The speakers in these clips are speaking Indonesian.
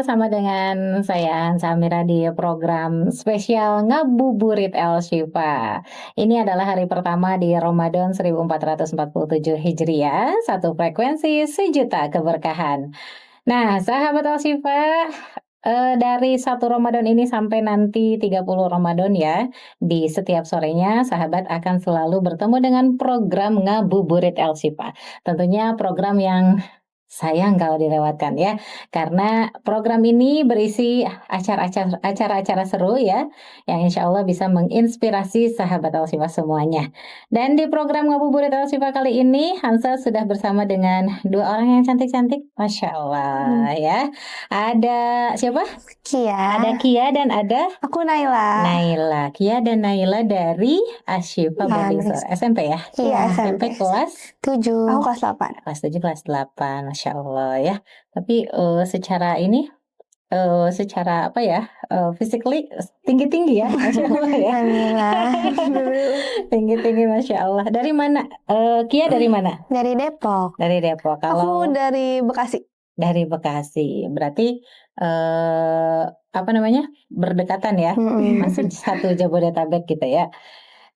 bersama dengan saya Samira di program spesial Ngabuburit El Shifa. Ini adalah hari pertama di Ramadan 1447 Hijriah, satu frekuensi sejuta keberkahan. Nah, sahabat El Shifa, dari 1 Ramadan ini sampai nanti 30 Ramadan ya, di setiap sorenya sahabat akan selalu bertemu dengan program Ngabuburit El Shifa. Tentunya program yang sayang kalau dilewatkan ya, karena program ini berisi acara-acara seru ya, yang insya Allah bisa menginspirasi sahabat El Shifa semuanya. Dan di program Ngabuburit El Shifa kali ini, Hansa sudah bersama dengan 2 orang yang cantik-cantik, Masya Allah ya. Ada siapa? Kia. Ada Kia dan ada Aku Naila. Naila. Kia dan Naila dari Ashifa Boarding School. SMP ya? Iya, SMP kelas 7. Aku kelas 8. kelas 7, kelas 8. Masya Allah ya. Tapi secara ini, secara apa ya, physically tinggi-tinggi ya, Masya Allah ya. Alhamdulillah. Tinggi-tinggi, Masya Allah. Dari mana? Kia dari mana? Dari Depok. Dari Depok. Kalau Aku dari Bekasi. dari Bekasi, berarti apa namanya, berdekatan ya, masih satu Jabodetabek gitu ya.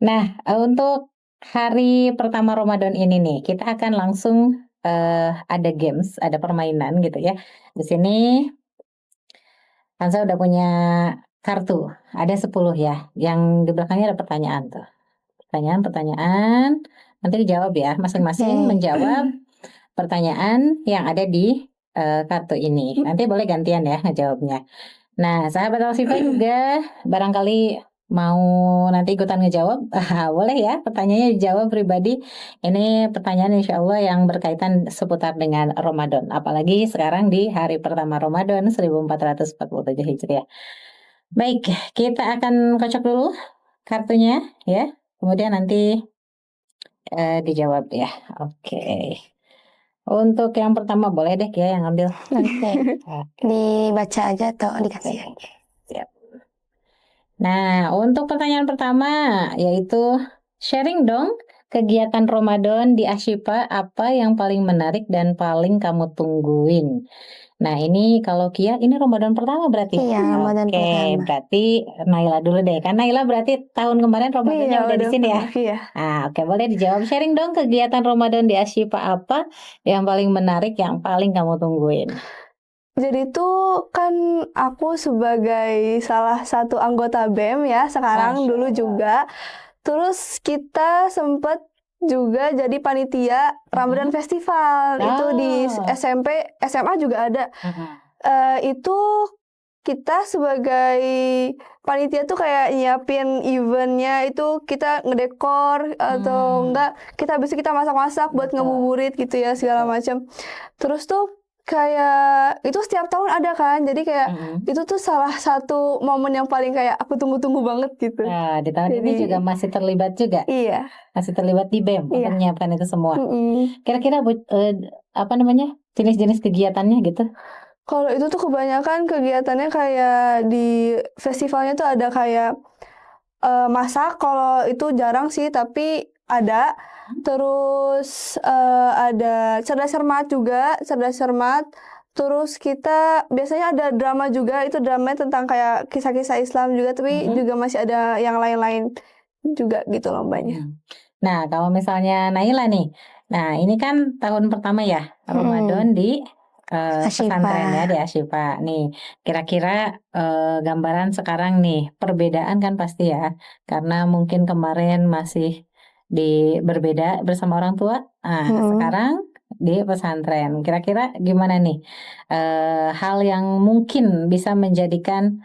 Nah, untuk hari pertama Ramadan ini nih, kita akan langsung ada games, ada permainan gitu ya. Di sini Hansa udah punya kartu, ada 10 ya, yang di belakangnya ada pertanyaan tuh. Pertanyaan, nanti dijawab ya, masing-masing menjawab pertanyaan yang ada di kartu ini. Nanti boleh gantian ya ngejawabnya. Nah, sahabat El Shifa juga barangkali mau nanti ikutan ngejawab, boleh ya, pertanyaannya dijawab pribadi. Ini pertanyaan insya Allah yang berkaitan seputar dengan Ramadan, apalagi sekarang di hari pertama Ramadan 1447 Hijriah. Baik, kita akan kocok dulu kartunya ya, kemudian nanti dijawab ya. Oke. Untuk yang pertama boleh deh ya yang ambil. Oke. Dibaca aja atau dikasih? Siap. Nah, untuk pertanyaan pertama yaitu sharing dong kegiatan Ramadan di Ashifa apa yang paling menarik dan paling kamu tungguin. Nah, ini kalau Kia ini Ramadan pertama berarti. Iya, Ramadan Oke, pertama. berarti Naila dulu deh. Kan Naila berarti tahun kemarin Ramadannya udah di sini ya. Iya. Oke, boleh dijawab. Sharing dong kegiatan Ramadan di Ashifa apa yang paling menarik, yang paling kamu tungguin. Jadi tuh kan aku sebagai salah satu anggota BEM ya sekarang, Masya dulu Allah. juga. Terus kita sempet juga jadi panitia Ramadan Festival. Itu di SMP, SMA juga ada. Itu kita sebagai panitia tuh kayak nyiapin eventnya, itu kita ngedekor atau enggak, habis itu kita masak-masak buat ngabuburit gitu ya, segala macam. Terus tuh kayak itu setiap tahun ada kan, jadi kayak itu tuh salah satu momen yang paling kayak aku tunggu-tunggu banget gitu. Nah, di tahun ini juga masih terlibat juga. Iya. Masih terlibat di BEM untuk Iya. menyiapkan itu semua. Kira-kira apa namanya, jenis-jenis kegiatannya gitu? Kalau itu tuh kebanyakan kegiatannya kayak di festivalnya tuh ada kayak masak, kalau itu jarang sih tapi ada. Terus ada cerdas cermat juga, cerdas cermat. Terus kita biasanya ada drama juga, itu dramanya tentang kayak kisah-kisah Islam juga, tapi juga masih ada yang lain-lain juga gitu lombanya. Nah, kalau misalnya Naila nih, nah ini kan tahun pertama ya Ramadan di pesantren ya, di Ashifa. Nih, kira-kira gambaran sekarang nih, perbedaan kan pasti ya, karena mungkin kemarin masih berbeda bersama orang tua. Nah, sekarang di pesantren. Kira-kira gimana nih hal yang mungkin bisa menjadikan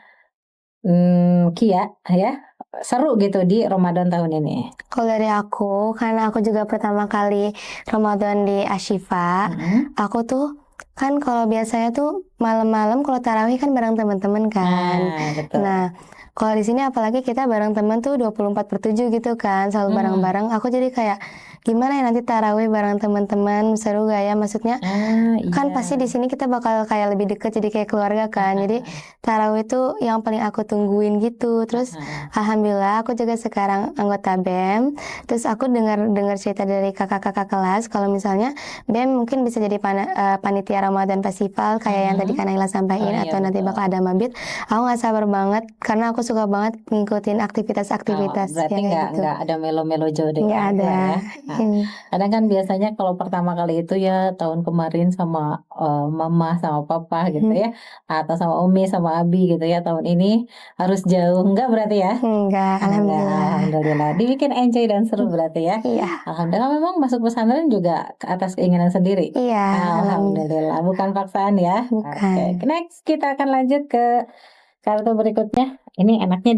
Kia ya seru gitu di Ramadan tahun ini? Kalau dari aku, karena aku juga pertama kali Ramadan di Ashifa, aku tuh kan kalau biasanya tuh malam-malam kalau tarawih kan bareng teman-teman kan. Betul. Nah, kalau di sini apalagi kita bareng teman tuh 24/7 gitu kan, selalu bareng-bareng. Aku jadi kayak gimana ya nanti tarawih bareng teman-teman, seru gak ya? Maksudnya kan Iya. pasti di sini kita bakal kayak lebih deket, jadi kayak keluarga kan. Jadi tarawih itu yang paling aku tungguin gitu. Terus alhamdulillah aku juga sekarang anggota BEM. Terus aku dengar cerita dari kakak-kakak kelas kalau misalnya BEM mungkin bisa jadi panitia Ramadan Festival kayak yang tadi Kak Naila sampaikan, iya, atau nanti betul. bakal ada mabit. Aku nggak sabar banget karena aku suka banget ngikutin aktivitas-aktivitas Berarti yang kayak gitu. nggak ada melo-melo jauh dari Nggak orang tua ada. ya. Kadang kan biasanya kalau pertama kali itu ya tahun kemarin sama mama sama papa gitu ya, atau sama umi sama abi gitu ya, tahun ini harus jauh, enggak berarti ya? Enggak, alhamdulillah. Alhamdulillah. Dibikin enjoy dan seru berarti ya. Iya. Alhamdulillah. Memang masuk pesantren juga ke atas keinginan sendiri. Iya, Alhamdulillah. Bukan paksaan ya. Bukan. Oke, next kita akan lanjut ke kartu berikutnya. Ini enaknya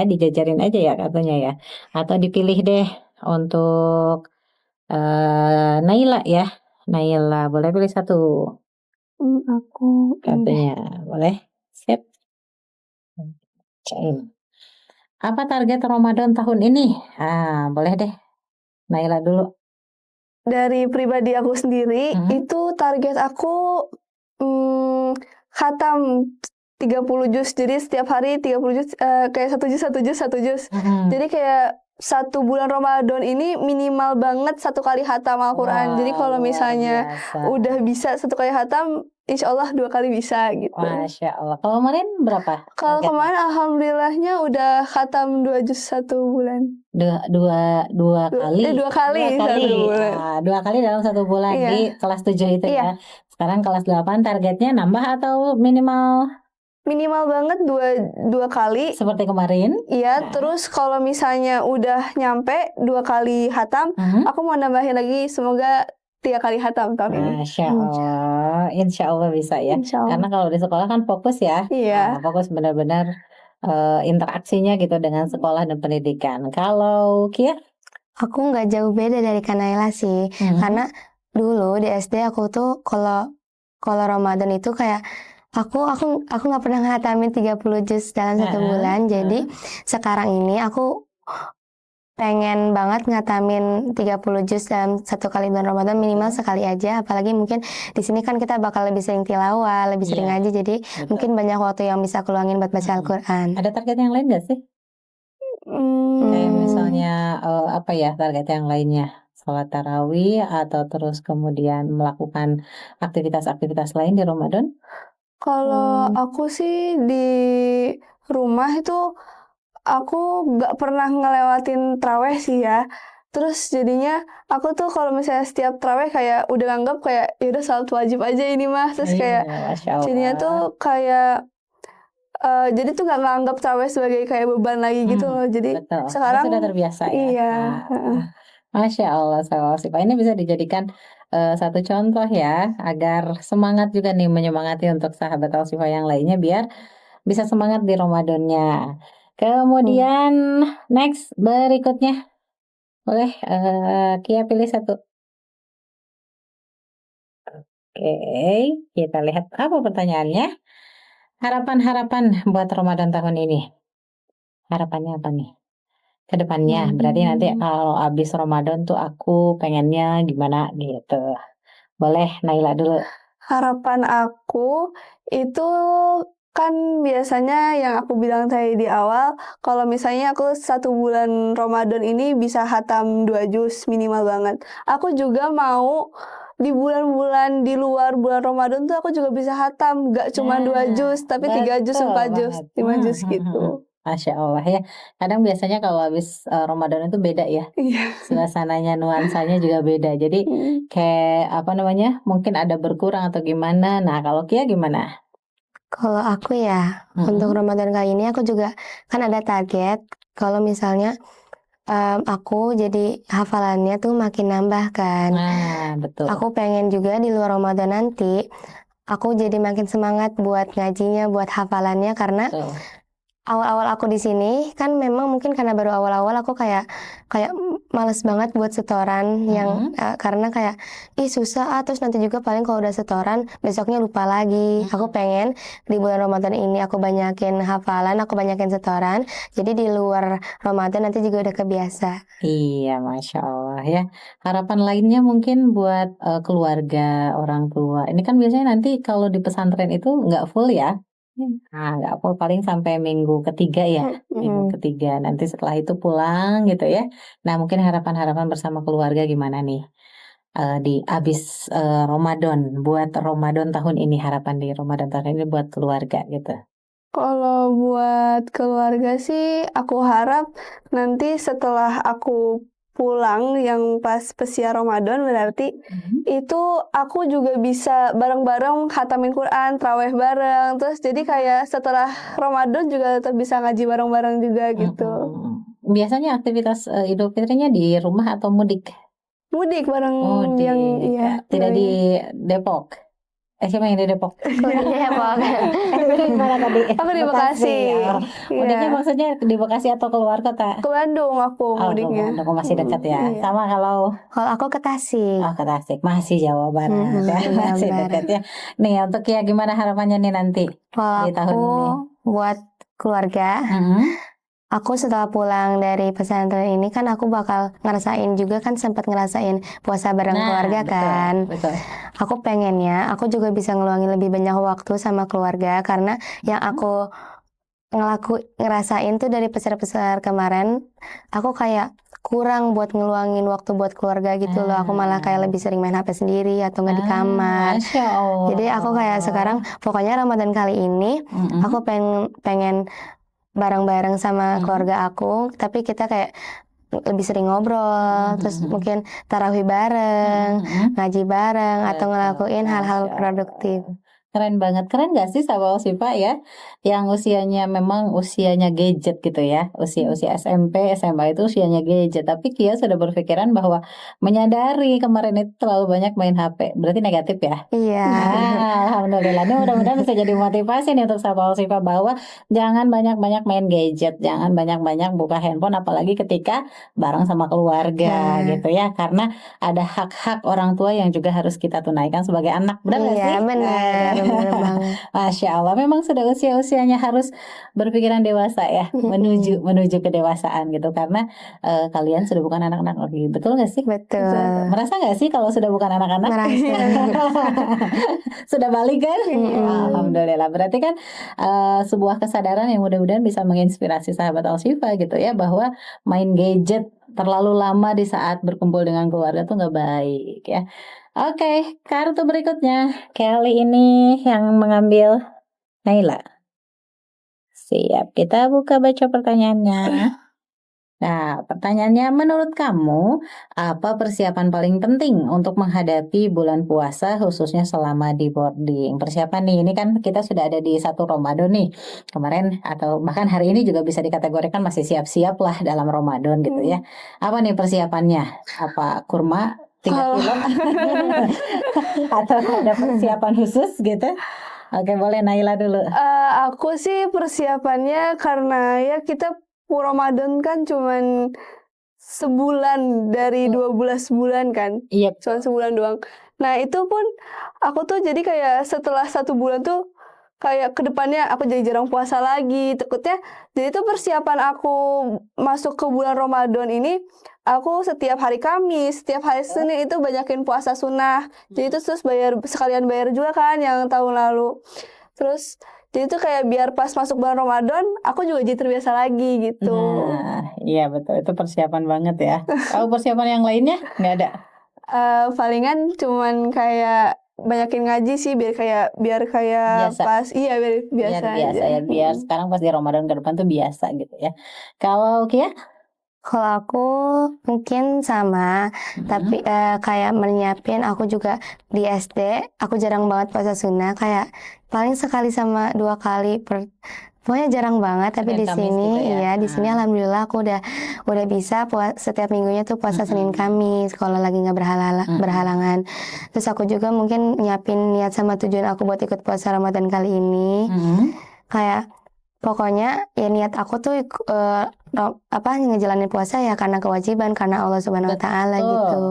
dijajarin aja ya kartunya ya, atau dipilih deh untuk Naila ya. Naila boleh pilih satu Aku kartunya, boleh? Sip. Bacain. Apa target Ramadan tahun ini? Boleh deh. Naila dulu. Dari pribadi aku sendiri, itu target aku khatam 30 juz. Jadi setiap hari 30 juz, kayak 1 juz. Jadi kayak 1 bulan Ramadan ini minimal banget 1 kali khatam Al-Quran. Jadi kalau misalnya udah bisa 1 kali khatam, insya Allah 2 kali bisa gitu. Masya Allah. Kalau kemarin berapa? Kalau kemarin alhamdulillahnya udah khatam 2 juz 1 bulan. Dua kali. 2 kali 1 bulan. 2 kali dalam 1 bulan di kelas 7 itu ya. Sekarang kelas 8 targetnya nambah atau minimal? Minimal banget 2 kali. Seperti kemarin? Iya, terus kalau misalnya udah nyampe 2 kali hatam, aku mau nambahin lagi semoga 3 kali hatam tahun ini. Masya Allah, insya Allah bisa ya. Insya Allah. Karena kalau di sekolah kan fokus ya. Iya. Fokus benar-benar interaksinya gitu dengan sekolah dan pendidikan. Kalau Kia? Aku nggak jauh beda dari Kak Naila sih. Karena dulu di SD aku tuh kalau Ramadan itu kayak aku nggak pernah ngatamin 30 juz dalam 1 bulan. Jadi sekarang ini aku pengen banget ngatamin 30 juz dalam 1 kali bulan Ramadan, minimal sekali aja. Apalagi mungkin di sini kan kita bakal lebih sering tilawah, lebih sering ngaji. Jadi mungkin banyak waktu yang bisa keluangin buat baca Al-Quran. Ada target yang lain gak sih? Kayak misalnya target yang lainnya? Sholat tarawih atau terus kemudian melakukan aktivitas-aktivitas lain di Ramadan? Kalau aku sih di rumah itu aku nggak pernah ngelewatin traweh sih ya. Terus jadinya aku tuh kalau misalnya setiap traweh kayak udah nganggap kayak ya udah salat wajib aja ini mah. Terus kayak jadinya tuh kayak jadi tuh nggak nganggap traweh sebagai kayak beban lagi gitu loh. Jadi sekarang sudah terbiasa ya. Iya. Masya Allah, Sifah ini bisa dijadikan satu contoh ya, agar semangat juga nih, menyemangati untuk sahabat Al-Sifah yang lainnya biar bisa semangat di Ramadannya. Kemudian next berikutnya, boleh Kia pilih satu. Oke, kita lihat apa pertanyaannya. Harapan-harapan buat Ramadan tahun ini. Harapannya apa nih? Kedepannya, berarti nanti kalau habis Ramadan tuh aku pengennya gimana gitu. Boleh Naila dulu. Harapan aku itu kan biasanya yang aku bilang tadi di awal, kalau misalnya aku 1 bulan Ramadan ini bisa hatam 2 juz minimal banget. Aku juga mau di bulan-bulan di luar bulan Ramadan tuh aku juga bisa hatam, gak cuma 2 juz, tapi 3 juz, 4 juz, 5 juz gitu. Masya Allah ya. Kadang biasanya kalau habis Ramadan itu beda ya. Suasananya, nuansanya juga beda. Jadi kayak mungkin ada berkurang atau gimana. Nah, kalau Kia gimana? Kalau aku ya, untuk Ramadan kali ini aku juga kan ada target. Kalau misalnya aku jadi hafalannya tuh makin nambah kan. Betul. Aku pengen juga di luar Ramadan nanti aku jadi makin semangat buat ngajinya, buat hafalannya, karena awal-awal aku di sini kan memang mungkin karena baru awal-awal aku kayak males banget buat setoran yang karena kayak susah terus nanti juga paling kalau udah setoran besoknya lupa lagi. Aku pengen di bulan Ramadan ini aku banyakin hafalan, aku banyakin setoran. Jadi di luar Ramadan nanti juga udah kebiasa. Iya, Masya Allah ya. Harapan lainnya mungkin buat keluarga, orang tua. Ini kan biasanya nanti kalau di pesantren itu nggak full ya. Nah, nggak full, paling sampai minggu ketiga ya. Minggu ketiga. Nanti setelah itu pulang gitu ya. Nah, mungkin harapan-harapan bersama keluarga gimana nih? Di abis Ramadan, buat Ramadan tahun ini, harapan di Ramadan tahun ini buat keluarga gitu. Kalau buat keluarga sih, aku harap nanti setelah aku pulang yang pas pesia Ramadan berarti itu aku juga bisa bareng-bareng khatamin Quran, traweh bareng. Terus jadi kayak setelah Ramadan juga tetap bisa ngaji bareng-bareng juga gitu. Biasanya aktivitas Idul Fitrinya di rumah atau mudik? Mudik bareng Mudik. yang iya. Tidak di Depok. Siapa yang di Depok? Aku di Depok. Mana tadi? Aku di Bekasi. Oh. Mudiknya maksudnya di Bekasi atau keluar kota? Ke Bandung aku mudiknya. Bandung masih dekat ya. Iya. Sama kalau aku ke Tasik. ke Tasik masih Jawa Barat ya, masih dekat ya. Nih untuk ya gimana harapannya nih nanti di tahun Kalau ini? buat keluarga, aku setelah pulang dari pesantren ini kan aku bakal ngerasain juga kan sempat ngerasain puasa bareng keluarga kan. Betul. Aku pengennya aku juga bisa ngeluangin lebih banyak waktu sama keluarga karena yang aku ngerasain tuh dari peser-peser kemarin aku kayak kurang buat ngeluangin waktu buat keluarga gitu loh. Aku malah kayak lebih sering main HP sendiri atau nggak di kamar. Masya Allah. Jadi aku kayak sekarang pokoknya Ramadan kali ini aku pengen bareng-bareng sama keluarga aku, tapi kita kayak lebih sering ngobrol, terus mungkin tarawih bareng, ngaji bareng, atau ngelakuin hal-hal produktif. Keren banget. Keren gak sih Sabah Siva ya, yang usianya memang usianya gadget gitu ya, usia SMP, SMA itu usianya gadget, tapi Kia sudah berpikiran bahwa menyadari kemarin itu terlalu banyak main HP, berarti negatif ya? Iya. Alhamdulillah, ini mudah-mudahan bisa jadi motivasi nih untuk Sabah Siva bahwa jangan banyak-banyak main gadget, jangan banyak-banyak buka handphone, apalagi ketika bareng sama keluarga gitu ya, karena ada hak-hak orang tua yang juga harus kita tunaikan sebagai anak, benar gak sih? Iya benar. Bener banget. Masya Allah, memang sudah usianya harus berpikiran dewasa ya, menuju kedewasaan gitu, karena kalian sudah bukan anak-anak lagi, betul nggak sih? Betul. Merasa nggak sih kalau sudah bukan anak-anak? Merasa. Sudah balik kan? Alhamdulillah, berarti kan sebuah kesadaran yang mudah-mudahan bisa menginspirasi sahabat Al-Shifa gitu ya, bahwa main gadget terlalu lama di saat berkumpul dengan keluarga tuh nggak baik ya. Oke, kartu berikutnya kali ini yang mengambil Naila. Siap, kita buka baca pertanyaannya. Nah, pertanyaannya, menurut kamu apa persiapan paling penting untuk menghadapi bulan puasa khususnya selama di boarding? Persiapan nih, ini kan kita sudah ada di 1 Ramadan nih kemarin, atau bahkan hari ini juga bisa dikategorikan masih siap-siap lah dalam Ramadan gitu ya. Apa nih persiapannya? Apa kurma 3 kilo? Atau ada persiapan khusus gitu? Oke, boleh Naila dulu. Aku sih persiapannya karena ya kita Ramadan kan cuman sebulan dari 12 bulan kan. Iya. Cuman sebulan doang. Nah itu pun aku tuh jadi kayak setelah 1 bulan tuh kayak kedepannya aku jadi jarang puasa lagi. Takutnya jadi tuh persiapan aku masuk ke bulan Ramadan ini, aku setiap hari Kamis, setiap hari Senin itu banyakin puasa sunnah. Jadi itu terus sekalian bayar juga kan yang tahun lalu. Terus jadi itu kayak biar pas masuk bulan Ramadan, aku juga jadi terbiasa lagi gitu. Nah, iya betul, itu persiapan banget ya. Kalau persiapan yang lainnya nggak ada? Palingan cuman kayak banyakin ngaji sih biar kayak Biasa. pas biar biasa aja. Ya, biar sekarang pas di Ramadan ke depan tuh biasa gitu ya. Kalau Kia? Kalau aku mungkin sama, tapi kayak menyiapin aku juga di SD, aku jarang banget puasa sunnah, kayak paling sekali sama 2 kali pokoknya jarang banget. Tapi Senin di Kamis sini gitu ya? ya, di sini alhamdulillah aku udah bisa setiap minggunya tuh puasa Senin Kamis kalau lagi nggak berhalangan. Terus aku juga mungkin nyiapin niat sama tujuan aku buat ikut puasa Ramadan kali ini, kayak pokoknya ya niat aku tuh ngejalanin puasa ya karena kewajiban, karena Allah Subhanahu Wa Taala gitu.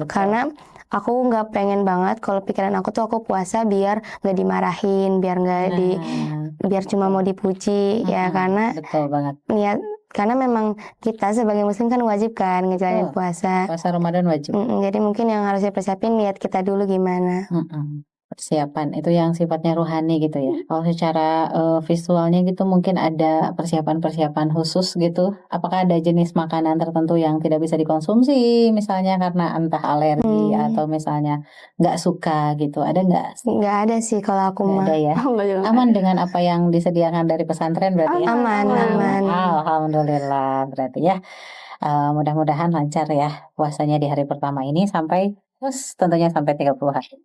Betul. Karena aku nggak pengen banget kalau pikiran aku tuh aku puasa biar nggak dimarahin, biar nggak biar cuma mau dipuji ya, karena betul banget. niat, karena memang kita sebagai muslim kan wajib kan ngejalanin puasa. Puasa Ramadan wajib. Jadi mungkin yang harus dipersiapin niat kita dulu gimana. Persiapan itu yang sifatnya rohani gitu ya. Kalau secara visualnya gitu mungkin ada persiapan-persiapan khusus gitu. Apakah ada jenis makanan tertentu yang tidak bisa dikonsumsi misalnya karena entah alergi atau misalnya nggak suka gitu, ada nggak? Nggak ada sih kalau aku mah. Ada ya. Aman dengan apa yang disediakan dari pesantren berarti ya? Aman. Alhamdulillah berarti ya. Mudah-mudahan lancar ya puasanya di hari pertama ini sampai terus tentunya sampai 30 hari.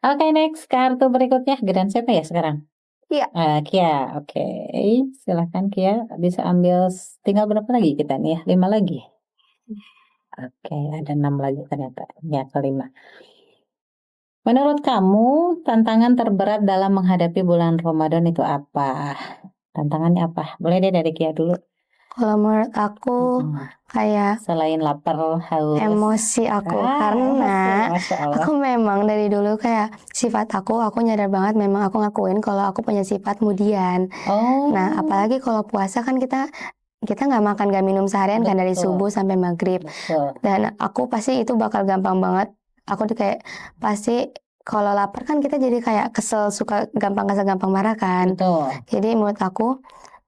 Oke, next kartu berikutnya giliran siapa ya sekarang? Kia. Kia, oke. Silakan Kia, bisa ambil tinggal berapa lagi kita nih ya? 5 lagi. Oke, ada 6 lagi ternyata. Ya, kelima. Menurut kamu tantangan terberat dalam menghadapi bulan Ramadan itu apa? Tantangannya apa? Boleh deh dari Kia dulu. Kalau menurut aku kayak selain lapar, haus, emosi aku karena aku memang dari dulu kayak sifat aku nyadar banget memang aku ngakuin kalau aku punya sifat mudian. Nah, apalagi kalau puasa kan kita nggak makan nggak minum seharian kan dari subuh sampai maghrib. Dan aku pasti itu bakal gampang banget. Aku tuh kayak pasti kalau lapar kan kita jadi kayak kesel, suka gampang marah kan. Jadi menurut aku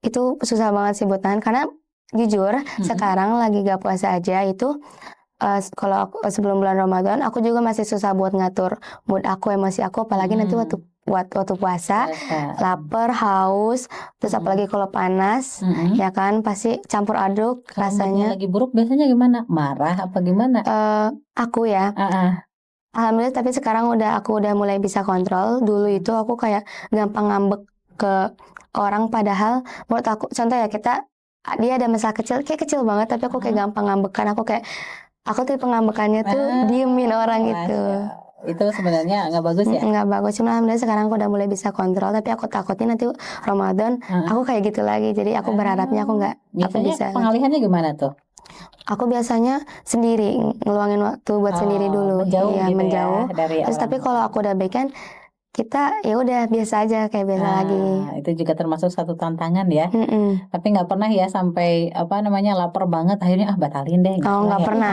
itu susah banget sih buat tahan, karena jujur sekarang lagi gak puasa aja itu kalau aku sebelum bulan Ramadan aku juga masih susah buat ngatur mood aku, emosi aku, apalagi nanti waktu puasa lapar, haus, terus apalagi kalau panas ya kan pasti campur aduk kalau rasanya. lagi buruk biasanya gimana? Marah apa gimana? Aku ya alhamdulillah, tapi sekarang aku udah mulai bisa kontrol. Dulu itu aku kayak gampang ngambek ke orang, padahal menurut aku contoh ya, dia ada masalah kecil, kayak kecil banget, tapi aku kayak gampang ngambekan. Aku tipe ngambekannya tuh diemin orang gitu. Itu sebenarnya nggak bagus ya? Nggak bagus, cuma alhamdulillah sekarang aku udah mulai bisa kontrol, tapi aku takutnya nanti Ramadan aku kayak gitu lagi. Jadi aku berharapnya aku bisa. Pengalihannya gimana tuh? Aku biasanya sendiri, ngeluangin waktu buat sendiri dulu, menjauh. Terus tapi kalau aku udah baik kan, kita ya udah biasa aja kayak biasa lagi. Itu juga termasuk satu tantangan ya. Tapi nggak pernah ya sampai lapar banget akhirnya batalin deh. Nggak pernah.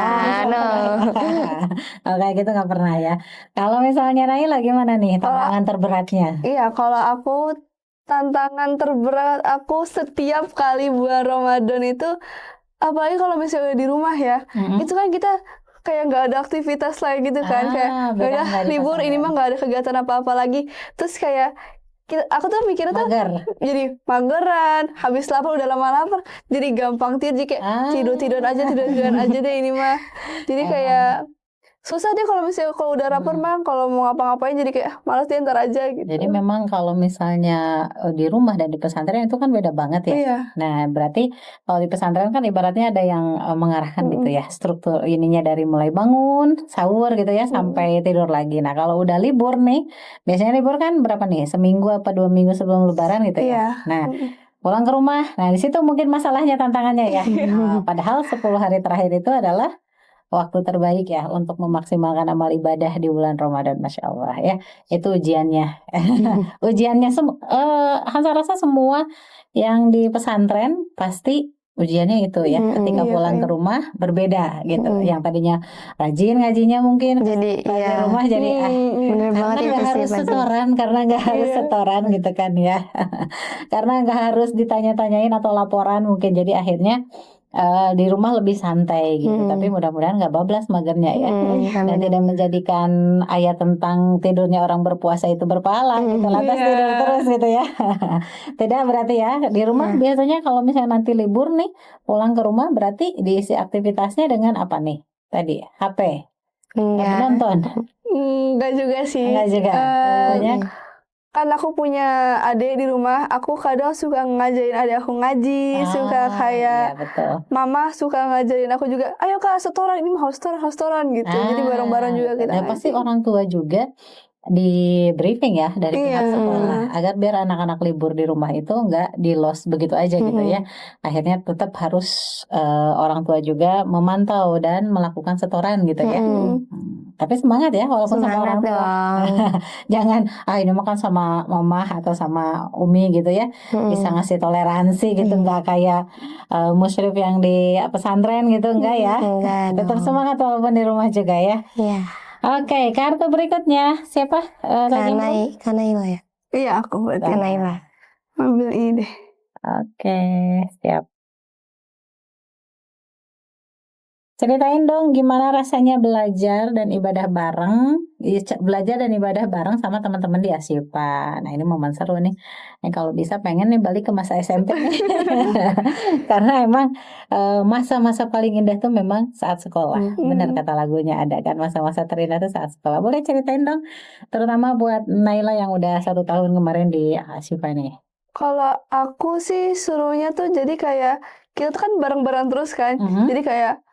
Kayak gitu nggak pernah ya. Kalau misalnya Naila gimana nih tantangan terberatnya? Iya, kalau aku tantangan terberat aku setiap kali bulan Ramadan itu, apalagi kalau misalnya di rumah ya, itu kan kita kayak nggak ada aktivitas lain gitu kan, kayak udah libur ini mah nggak ada kegiatan apa-apa lagi, terus kayak aku tuh mikirnya tuh jadi mageran, habis lapar udah lama lapar jadi gampang tidur, kayak tidur aja deh ini mah, jadi kayak susah deh kalau misalnya kalau udah lapar mah, kalau mau ngapa-ngapain jadi kayak malas deh ntar aja gitu. Jadi memang kalau misalnya di rumah dan di pesantren itu kan beda banget ya. Iya. Nah berarti kalau di pesantren kan ibaratnya ada yang mengarahkan gitu ya, struktur ininya dari mulai bangun, sahur gitu ya, sampai tidur lagi. Nah kalau udah libur nih, biasanya libur kan berapa nih, seminggu apa 2 minggu sebelum lebaran gitu ya. Nah pulang ke rumah, nah di situ mungkin masalahnya, tantangannya ya. Padahal 10 hari terakhir itu adalah waktu terbaik ya untuk memaksimalkan amal ibadah di bulan Ramadan, Masya Allah ya. Itu ujiannya. Ujiannya Hansa rasa semua yang di pesantren pasti ujiannya itu ya. Ketika pulang ke rumah berbeda gitu. Yang tadinya rajin ngajinya mungkin jadi di rumah jadi bener banget karena nggak harus setoran gitu kan ya. Karena nggak harus ditanya-tanyain atau laporan mungkin, jadi akhirnya di rumah lebih santai gitu. Tapi mudah-mudahan nggak bablas magernya ya, dan tidak menjadikan ayat tentang tidurnya orang berpuasa itu berpahala gitu, lantas tidur terus gitu ya. Tidak, berarti ya di rumah biasanya kalau misalnya nanti libur nih pulang ke rumah berarti diisi aktivitasnya dengan apa nih tadi, HP nonton? Enggak juga sih. Enggak juga. Kan aku punya adik di rumah, aku kadang suka ngajarin adik aku ngaji, suka kayak mama suka ngajarin aku juga, ayo kak setoran, ini mau setoran gitu, jadi bareng-bareng juga kita pasti orang tua juga di briefing ya dari pihak Iya. sekolah agar biar anak-anak libur di rumah itu nggak di lost begitu aja gitu ya. Akhirnya tetap harus orang tua juga memantau dan melakukan setoran gitu ya. Tapi semangat ya walaupun sama Semangat orang tua. dong. Jangan ini makan sama mama atau sama umi gitu ya. Bisa ngasih toleransi gitu, nggak kayak musyrif yang di pesantren gitu, enggak ya. Enggak Tetap dong. semangat walaupun di rumah juga ya. Iya. Oke, kartu berikutnya siapa? lagi yang Kanaila ya. Iya, aku berarti Kanaila. ambil ini deh. Oke, siap. Ceritain dong gimana rasanya belajar dan ibadah bareng sama teman-teman di Asyifa. Nah ini momen seru nih. Kalau bisa pengen nih balik ke masa SMP nih. Karena emang masa-masa paling indah tuh memang saat sekolah. Benar kata lagunya ada kan, masa-masa terindah tuh saat sekolah. Boleh ceritain dong, terutama buat Naila yang udah 1 tahun kemarin di Asyifa nih. Kalau aku sih serunya tuh jadi kayak kita tuh kan bareng-bareng terus kan. Jadi kayak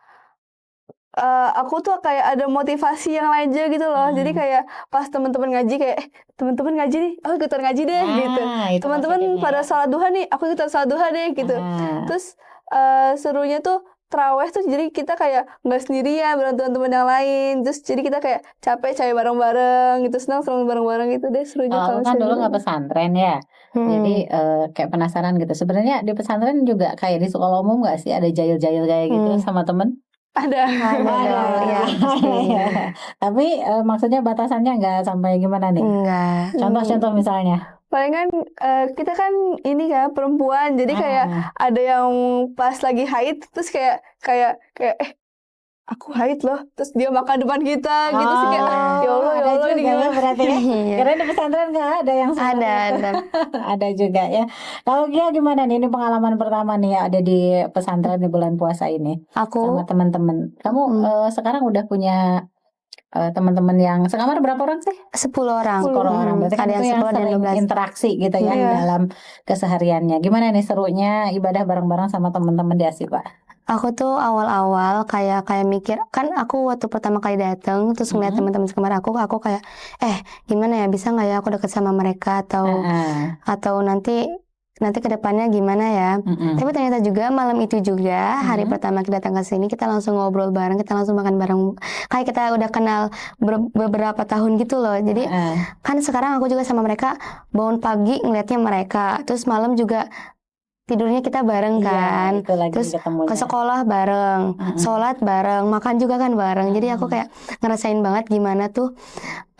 aku tuh kayak ada motivasi yang lain aja gitu loh. Jadi kayak pas teman-teman ngaji kayak teman-teman ngaji nih, aku ikutan ngaji deh gitu. Teman-teman pada salat duha nih, aku ikutan salat duha deh gitu. Terus serunya tuh traweh tuh jadi kita kayak nggak sendirian bareng teman-teman yang lain. Terus jadi kita kayak capek bareng-bareng gitu, senang bareng-bareng gitu deh serunya. Kalau kan dulu nggak pesantren ya, jadi kayak penasaran gitu. Sebenarnya di pesantren juga kayak di sekolah umum nggak sih ada jail-jail kayak gitu sama temen? Ada. Ya, Tapi maksudnya batasannya nggak sampai gimana nih? enggak. Contoh-contoh misalnya. Palingan kita kan ini kan perempuan, jadi kayak ada yang pas lagi haid terus kayak aku haid loh, terus dia makan depan kita gitu sih kayak ya Allah juga gitu. ya berarti ya. Karena di pesantren nggak ada yang seperti itu. Ada. Ada juga ya. Kalau Gia gimana nih? Ini pengalaman pertama nih ya ada di pesantren di bulan puasa ini Aku sama teman-teman. Kamu sekarang udah punya teman-teman yang sekamar berapa orang sih? 10 orang. 10 orang. Berarti kan Ada itu yang yang 10 dan sering 12. interaksi gitu ya dalam kesehariannya. Gimana nih serunya ibadah bareng-bareng sama teman-teman di Asyifa? Aku tuh awal-awal kayak mikir, kan aku waktu pertama kali datang terus ngeliat teman-teman sekamar aku kayak gimana ya, bisa nggak ya aku deket sama mereka atau nanti kedepannya gimana ya. Tapi ternyata juga malam itu juga hari pertama kita datang ke sini kita langsung ngobrol bareng, kita langsung makan bareng, kayak kita udah kenal beberapa tahun gitu loh. Jadi kan sekarang aku juga sama mereka bangun pagi ngeliatnya mereka, terus malam juga tidurnya kita bareng kan, terus ke sekolah bareng, sholat bareng, makan juga kan bareng. Jadi aku kayak ngerasain banget gimana tuh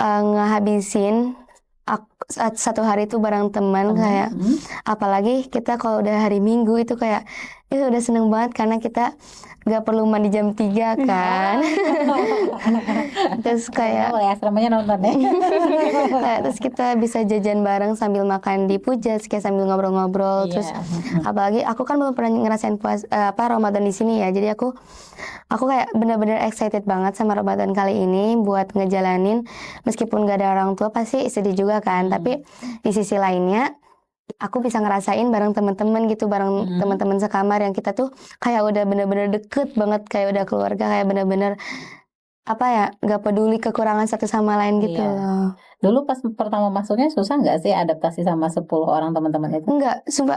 ngehabisin satu hari itu bareng teman kayak apalagi kita kalau udah hari Minggu itu kayak itu udah seneng banget karena kita gak perlu mandi jam 3 kan. Terus kayak asramanya nonton ya. terus kita bisa jajan bareng sambil makan di Pujas kayak sambil ngobrol-ngobrol. Terus apalagi aku kan belum pernah ngerasain Ramadan di sini ya. Jadi aku kayak benar-benar excited banget sama Ramadan kali ini buat ngejalanin, meskipun gak ada orang tua pasti sedih juga kan. Tapi di sisi lainnya aku bisa ngerasain bareng teman-teman gitu, bareng teman-teman sekamar yang kita tuh kayak udah bener-bener deket banget, kayak udah keluarga, kayak bener-bener gak peduli kekurangan satu sama lain gitu loh. Dulu pas pertama masuknya susah nggak sih adaptasi sama 10 orang teman-teman itu? Enggak, sumpah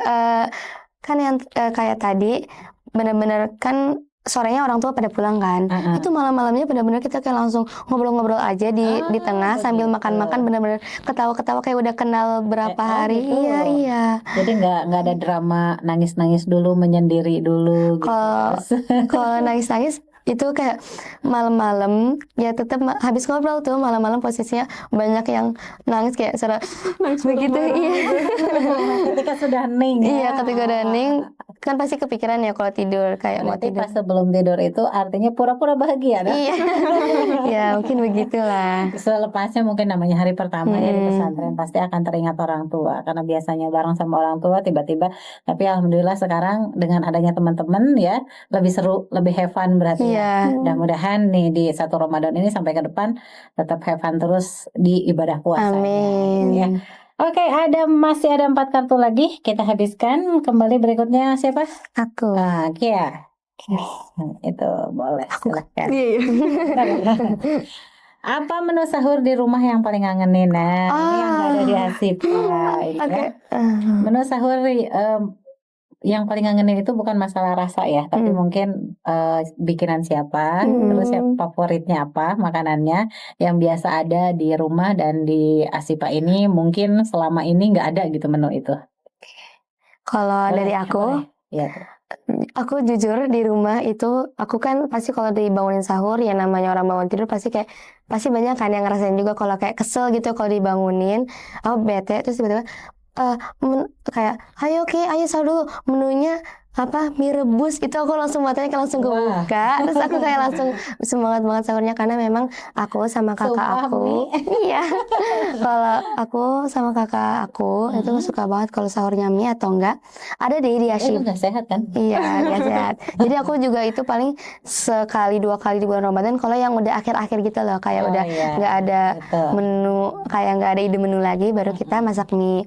kan yang kayak tadi bener-bener kan sorenya orang tua pada pulang kan. Itu malam-malamnya benar-benar kita kayak langsung ngobrol-ngobrol aja di tengah sambil makan-makan, benar-benar ketawa-ketawa kayak udah kenal berapa hari. Gitu. Iya. Jadi nggak ada drama nangis-nangis dulu, menyendiri dulu gitu. Kalau nangis-nangis itu kayak malam-malam ya tetap habis ngobrol tuh malam-malam posisinya banyak yang nangis kayak nangis begitu. Ketika sudah hening. Iya, ketika udah hening kan pasti kepikiran ya kalau tidur kayak mau tidur. Pas sebelum tidur itu artinya pura-pura bahagia kan? Iya. Ya mungkin begitulah. Selepasnya mungkin namanya hari pertama ya di pesantren pasti akan teringat orang tua karena biasanya bareng sama orang tua tiba-tiba. Tapi alhamdulillah sekarang dengan adanya teman-teman ya lebih seru, lebih have fun berarti ya. Mudah-mudahan nih di 1 Ramadan ini sampai ke depan tetap have fun terus di ibadah puasa. Amin. Ya. Oke, masih ada 4 kartu lagi. Kita habiskan. Kembali berikutnya siapa? Aku. Kia. Itu boleh. Silakan. Apa menu sahur di rumah yang paling ngangenin? Nah, ini yang nggak ada di Hasipa, ini Oke. ya. Menu sahur yang paling ngangenin itu bukan masalah rasa ya, tapi mungkin bikinan siapa, terus ya favoritnya apa makanannya yang biasa ada di rumah dan di Hasipa ini mungkin selama ini nggak ada gitu menu itu. Kalau dari Boleh, aku, boleh. Ya. aku jujur di rumah itu aku kan pasti kalau dibangunin sahur ya namanya orang bangun tidur pasti banyak kan yang ngerasain juga kalau kayak kesel gitu kalau dibangunin, aku bete terus tiba-tiba kayak ayo sahur dulu, menunya apa mie rebus, itu aku langsung matanya kayak langsung kebuka, terus aku kayak langsung semangat banget sahurnya karena memang aku sama kakak Sumpah, aku iya kalau aku sama kakak aku itu suka banget kalau sahurnya mie atau enggak ada di Itu Hashim. nggak sehat kan? Iya, nggak sehat. Jadi aku juga itu paling sekali 2 kali di bulan Ramadan. Kalau yang udah akhir-akhir gitu loh, kayak udah nggak ada menu, kayak nggak ada ide menu lagi, baru kita masak mie.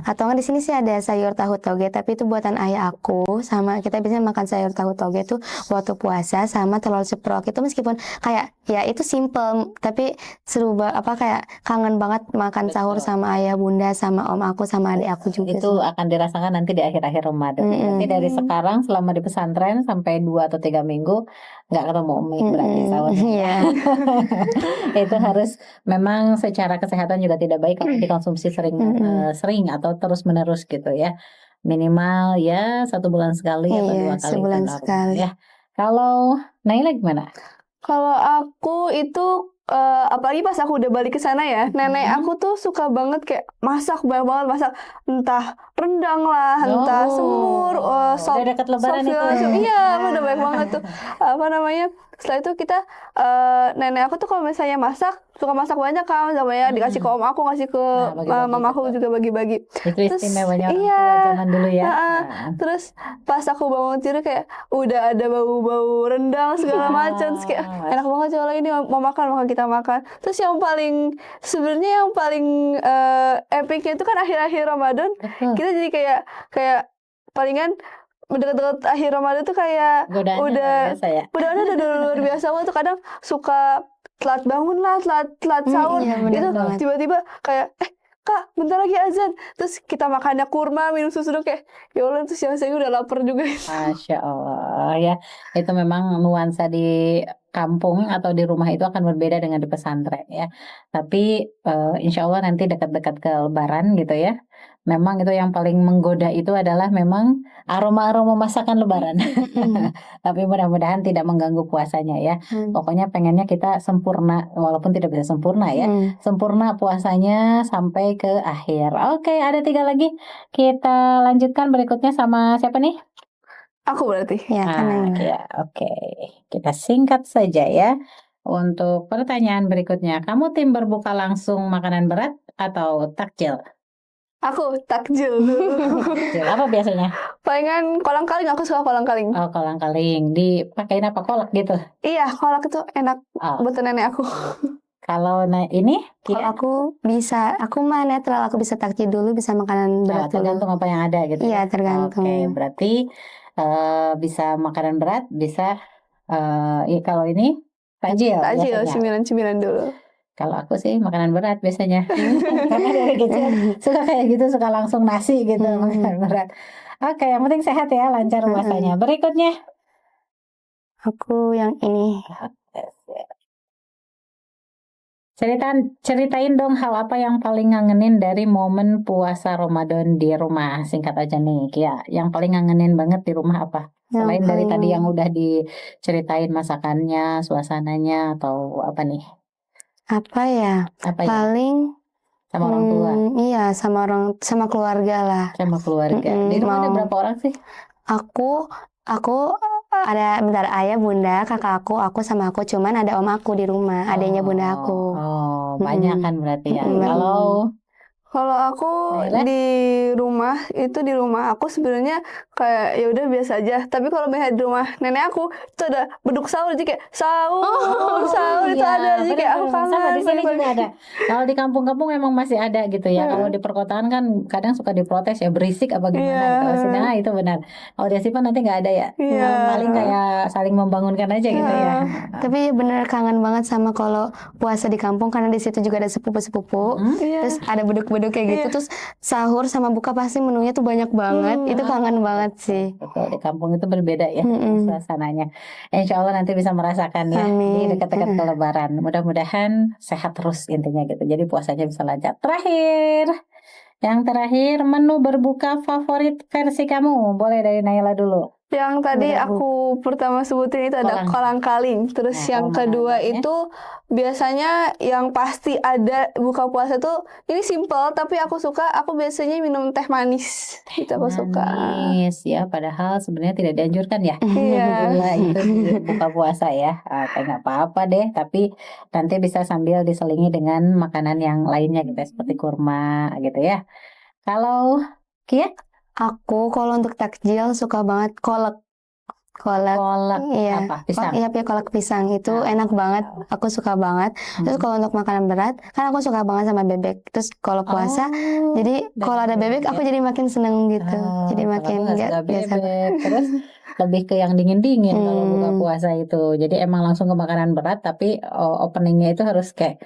Atau nggak di sini sih ada sayur tahu toge, tapi itu buatan ayah aku. Sama kita biasanya makan sayur tahu toge itu waktu puasa sama telur ceplok. Itu meskipun kayak ya itu simple, tapi seru kayak kangen banget makan sahur sama ayah bunda, sama om aku, sama adik aku juga. Itu akan dirasakan nanti di akhir-akhir Ramadan. Nanti dari sekarang selama di pesantren sampai 2 atau 3 minggu nggak ketemu mie berarti sahurnya. Itu harus memang secara kesehatan juga tidak baik kalau dikonsumsi sering atau terus-menerus gitu ya. Minimal ya 1 bulan sekali atau 2 kali sebulan itu normal, sekali. ya. Kalau Naila gimana? Kalau aku itu apalagi pas aku udah balik ke sana ya, nenek aku tuh suka banget kayak banyak banget masak, entah rendang lah, entah semur, sop, udah dekat lebaran sop itu. iya, udah banyak banget tuh. Apa namanya? Setelah itu kita nenek aku tuh kalau misalnya masak suka masak banyak kan, namanya dikasih ke om aku, ngasih ke mama aku juga bagi-bagi. Itu istimewanya orang iya, tua zaman dulu ya. Terus pas aku bangun tidur kayak udah ada bau-bau rendang segala macam, terus kayak enak banget kalau ini mau makan kita makan. Terus yang paling sebenarnya yang paling epicnya itu kan akhir-akhir Ramadan. Kita jadi kayak palingan dekat-dekat akhir Ramadan tuh kayak udah luar biasa banget tuh, kadang suka telat bangun lah, telat sahur gitu, tiba-tiba kayak Kak bentar lagi azan, terus kita makannya kurma, minum susu dulu kayak ya Allah, terus siang-siang udah lapar juga. Masya Allah ya, itu memang nuansa di kampung atau di rumah itu akan berbeda dengan di pesantren ya. Tapi insya Allah nanti dekat-dekat ke Lebaran gitu ya. Memang itu yang paling menggoda itu adalah memang aroma-aroma masakan Lebaran. Tapi mudah-mudahan tidak mengganggu puasanya ya. Pokoknya pengennya kita sempurna, walaupun tidak bisa sempurna ya. Sempurna puasanya sampai ke akhir. Oke, ada 3 lagi. Kita lanjutkan berikutnya sama siapa nih? Aku berarti. Ya, oke. Kita singkat saja ya. Untuk pertanyaan berikutnya, kamu tim berbuka langsung makanan berat atau takjil? Aku takjil dulu. Takjil apa biasanya? Palingan kolang-kaling, aku suka kolang-kaling. Oh, kolang-kaling. Dipakein apa, kolak gitu? Iya, kolak itu enak buat nenek aku. Kalau ini? Kalau aku bisa, aku mah netral, aku bisa takjil dulu, bisa makanan berat dulu. Tergantung apa yang ada gitu. Iya, tergantung. Oke, berarti bisa makanan berat, bisa kalau ini takjil. Takjil, cemilan-cemilan dulu. Kalau aku sih makanan berat biasanya. Karena dari kecil suka kayak gitu, suka langsung nasi gitu, makanan berat. Oke, yang penting sehat ya, lancar puasanya. Berikutnya. Aku yang ini. Ceritain dong hal apa yang paling ngangenin dari momen puasa Ramadan di rumah. Singkat aja nih, ya. Yang paling ngangenin banget di rumah apa? Selain dari tadi yang udah diceritain masakannya, suasananya, atau apa nih? Apa ya? Paling sama orang tua. Iya, sama keluarga lah. Sama keluarga. Di rumah ada berapa orang sih? Aku ada ayah, bunda, kakak aku sama aku, cuman ada om aku di rumah, adanya bunda aku. Oh, banyak kan berarti ya. Kalau aku di rumah aku sebenarnya kayak ya udah biasa aja. Tapi kalau misalnya di rumah nenek aku itu ada beduk sahur, jadi kayak sahur itu ada, jadi kayak aku kangen. Sama di sini juga ada. Kalau di kampung-kampung memang masih ada gitu ya. Kalau di perkotaan kan kadang suka diprotes ya, berisik apa gimana gitu. Kalau sini itu benar. Kalau di Asipa nanti nggak ada ya. Paling kayak saling membangunkan aja gitu ya. Tapi bener kangen banget sama kalau puasa di kampung, karena di situ juga ada sepupu-sepupu. Terus ada beduk-beduk kayak gitu. Terus sahur sama buka pasti menunya tuh banyak banget. Itu kangen banget sih. Betul, di kampung itu berbeda ya suasananya. Insya Allah nanti bisa merasakan ya di dekat-dekat ke Lebaran. Mudah-mudahan sehat terus intinya gitu. Jadi puasanya bisa lancar. Yang terakhir, menu berbuka favorit versi kamu. Boleh dari Naila dulu. Yang tadi aku pertama sebutin itu ada kolang-kaling. Terus yang kedua itu biasanya yang pasti ada buka puasa tuh ini simple, tapi aku biasanya minum teh manis. Itu aku suka. Manis ya, padahal sebenarnya tidak dianjurkan ya. Gula itu di buka puasa ya. Kayak nggak apa-apa deh, tapi nanti bisa sambil diselingi dengan makanan yang lainnya gitu ya, seperti kurma gitu ya. Kalau Kia? Aku kalau untuk takjil suka banget kolak. Iya. Apa? Pisang? Iya, kolak pisang itu enak banget. Aku suka banget. Terus kalau untuk makanan berat, kan aku suka banget sama bebek. Terus kalau puasa, jadi kalau ada bebek aku jadi makin seneng gitu. Jadi makin biasa. Terus lebih ke yang dingin-dingin kalau buka puasa itu. Jadi emang langsung ke makanan berat, tapi openingnya itu harus kayak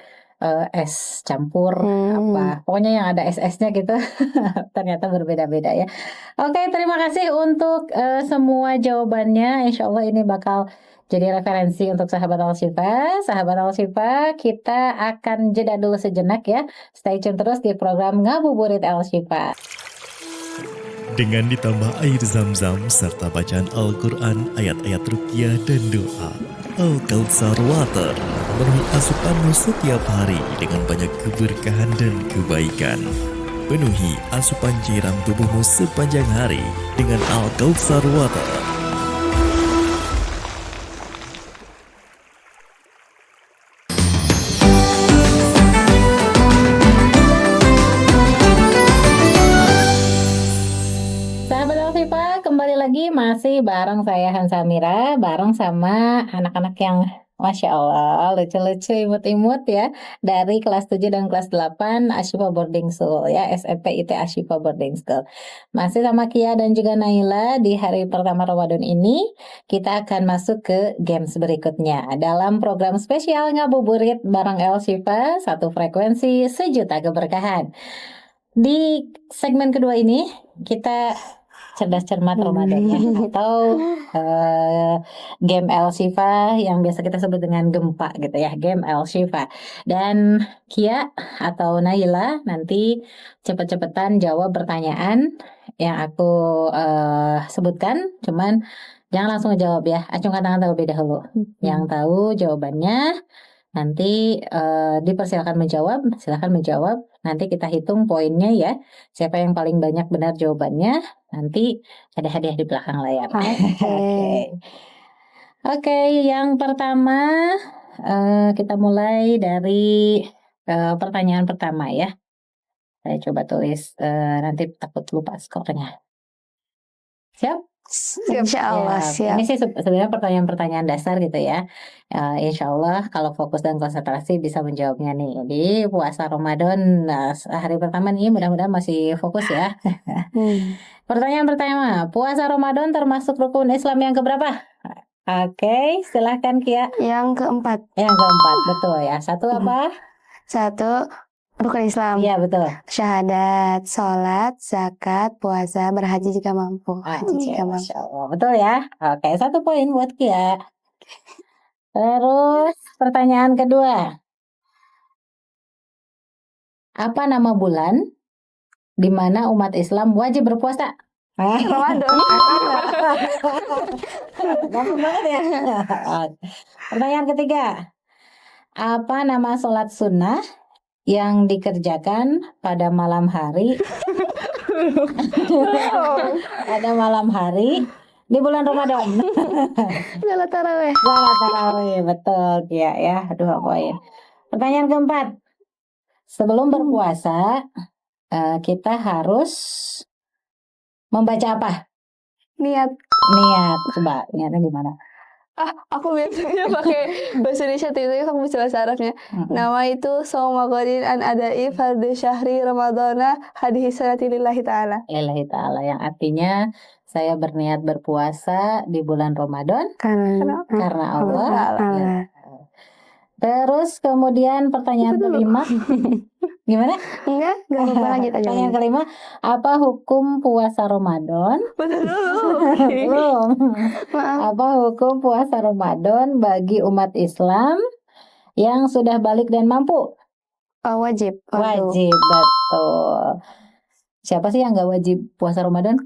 es campur apa, pokoknya yang ada es-esnya gitu. Ternyata berbeda-beda ya. Oke, terima kasih untuk semua jawabannya. Insya Allah ini bakal jadi referensi untuk sahabat Al-Shifa. Sahabat Al-Shifa, kita akan jeda dulu sejenak ya. Stay tune terus di program Ngabuburit Al-Shifa. Dengan ditambah air zam-zam serta bacaan Al-Quran, ayat-ayat ruqyah dan doa, Al-Kautsar Water memenuhi asupanmu setiap hari dengan banyak keberkahan dan kebaikan. Penuhi asupan cairan tubuhmu sepanjang hari dengan Al-Kautsar Water. Masih bareng saya Hansamira, bareng sama anak-anak yang Masya Allah lucu-lucu, imut-imut ya, dari kelas 7 dan kelas 8 Ashifa Boarding School ya, SMP IT Ashifa Boarding School. Masih sama Kia dan juga Naila. Di hari pertama Ramadan ini kita akan masuk ke games berikutnya dalam program spesial Ngabuburit bareng Al-Shifa, satu frekuensi sejuta keberkahan. Di segmen kedua ini kita cerdas cermat Ramadan ya, atau game Al-Shifa yang biasa kita sebut dengan gempa gitu ya, game Al-Shifa. Dan Kia atau Naila nanti cepet-cepetan jawab pertanyaan yang aku sebutkan, cuman jangan langsung jawab ya, acungkan tangan terlebih dahulu. Yang tahu jawabannya nanti dipersilakan menjawab, silakan menjawab. Nanti kita hitung poinnya ya. Siapa yang paling banyak benar jawabannya, nanti ada hadiah di belakang layar. Oke, yang pertama kita mulai dari pertanyaan pertama ya. Saya coba tulis, nanti takut lupa skornya. Siap? Insya Allah siap. Ini sih sebenarnya pertanyaan-pertanyaan dasar gitu ya. Insya Allah kalau fokus dan konsentrasi bisa menjawabnya nih. Di puasa Ramadan hari pertama nih, mudah-mudahan masih fokus ya. Pertanyaan pertama, puasa Ramadan termasuk rukun Islam yang keberapa? Oke, silahkan Kia. Yang keempat. Yang keempat, betul ya. Satu apa? Satu, rukun Islam. Iya, betul. Syahadat, sholat, zakat, puasa, berhaji jika mampu. Haji jika mampu. Masya Allah. Betul ya. Oke, 1 poin buat Kia. Terus pertanyaan kedua. Apa nama bulan di mana umat Islam wajib berpuasa? Ramadan. Gampang banget ya. Pertanyaan ketiga. Apa nama sholat sunnah yang dikerjakan pada malam hari pada malam hari di bulan Ramadan? Salat tarawih. Salat tarawih, betul ya. 2 poin. Pertanyaan keempat. Sebelum berpuasa kita harus membaca apa? Niat. Niat, coba niatnya gimana? Aku biasanya pakai bahasa Indonesia, tapi aku bisa bahasa Arabnya. Nama itu Sawma Qadin an adai fardhu syahri ramadhana hadhihi sanati lillahi ta'ala. Lillahi ta'ala, yang artinya saya berniat berpuasa di bulan Ramadan Karena karena Allah. Allah. Terus kemudian pertanyaan kelima, gimana? Enggak apa-apa, lanjut aja. Pertanyaan kelima, apa hukum puasa Ramadan? Betul dulu. Belum. Maaf. Apa hukum puasa Ramadan bagi umat Islam yang sudah balik dan mampu? Wajib. Waduh. Wajib, betul. Siapa sih yang nggak wajib puasa Ramadan?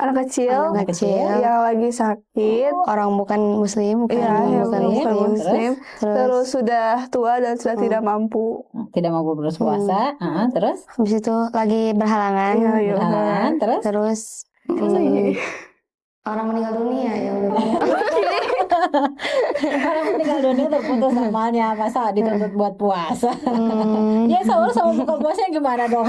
Anak kecil Anak kecil. yang lagi sakit. Orang bukan muslim, Iya, yang bukan bukan muslim. muslim. Terus sudah tua dan sudah tidak mampu. Tidak mampu berpuasa. Terus? Habis itu lagi berhalangan. Iya. Berhalangan, terus? Terus orang meninggal dunia ya udah. Orang meninggal dunia terputus amalnya, masa dituntut buat puasa? Ya sahur sama buka puasanya gimana dong?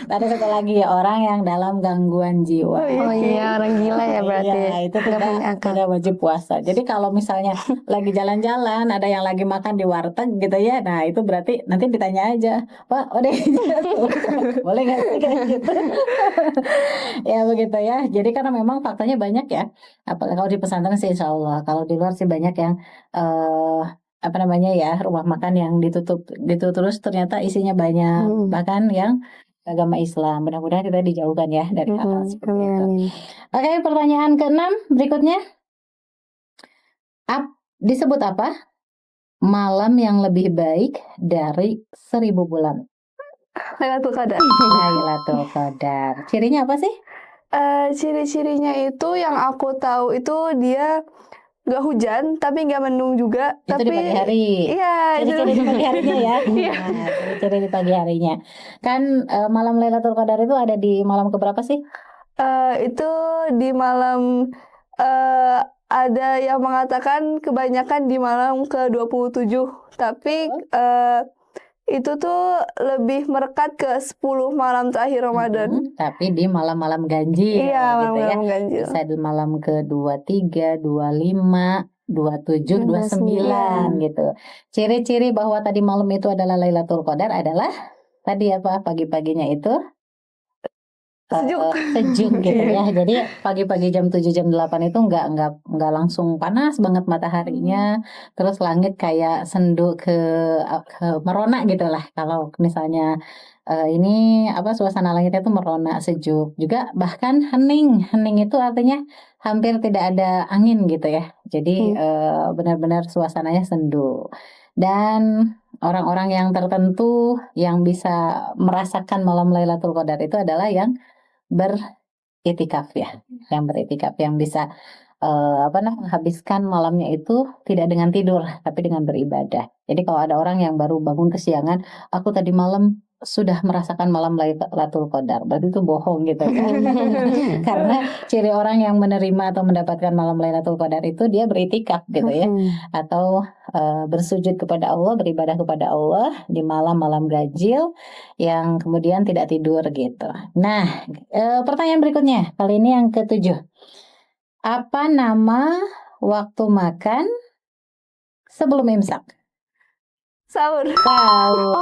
Ada satu lagi ya, orang yang dalam gangguan jiwa. Oh iya, orang gila ya berarti. Iya, itu Nggak punya akal. tidak wajib puasa. Jadi kalau misalnya lagi jalan-jalan, ada yang lagi makan di warteg gitu ya, nah itu berarti nanti ditanya aja, Pak, udah boleh nggak sih kayak gitu? Ya begitu ya. Jadi karena memang faktanya banyak ya. Apalagi kalau di pesantren sih insya Allah. Kalau di luar sih banyak yang apa namanya ya, rumah makan yang ditutup terus ternyata isinya banyak, bahkan yang agama Islam. Mudah-mudahan kita dijauhkan ya dari hal seperti Amin, itu. amin. Oke, pertanyaan ke-6 berikutnya. Disebut apa malam yang lebih baik dari 1000 bulan? Lailatul Qadar. Lailatul Qadar. Cirinya apa sih? Ciri-cirinya itu yang aku tahu itu dia nggak hujan tapi nggak mendung juga. Itu tapi di pagi hari. Iya, Ciri-ciri di pagi harinya ya. Nah, ciri-ciri di pagi harinya. Kan malam Lailatul Qadar itu ada di malam keberapa sih? Itu di malam ada yang mengatakan kebanyakan di malam ke-27, tapi itu tuh lebih merekat ke 10 malam terakhir Ramadan. Tapi di malam-malam ganjil Iya, gitu ya. malam-malam ganjil. Bisa di malam ke-23, 25, 27, 29 gitu. Ciri-ciri bahwa tadi malam itu adalah Lailatul Qadar adalah tadi apa? Pagi-paginya itu sejuk gitu ya. Jadi pagi-pagi jam 7 jam 8 itu enggak langsung panas banget mataharinya. Terus langit kayak sendu ke merona gitu lah. Kalau misalnya ini apa, suasana langitnya itu merona, sejuk. Juga bahkan hening. Hening itu artinya hampir tidak ada angin gitu ya. Jadi benar-benar suasananya sendu. Dan orang-orang yang tertentu yang bisa merasakan malam Lailatul Qadar itu adalah yang beritikaf ya, yang beritikaf, yang bisa menghabiskan malamnya itu tidak dengan tidur tapi dengan beribadah. Jadi kalau ada orang yang baru bangun kesiangan, aku tadi malam sudah merasakan malam Lailatul Qadar, berarti itu bohong gitu kan. Karena ciri orang yang menerima atau mendapatkan malam Lailatul Qadar itu dia beritikaf gitu ya, atau bersujud kepada Allah, beribadah kepada Allah di malam-malam ganjil yang kemudian tidak tidur gitu. Nah, pertanyaan berikutnya kali ini yang ke-7. Apa nama waktu makan sebelum imsak? Sahur. Sahur.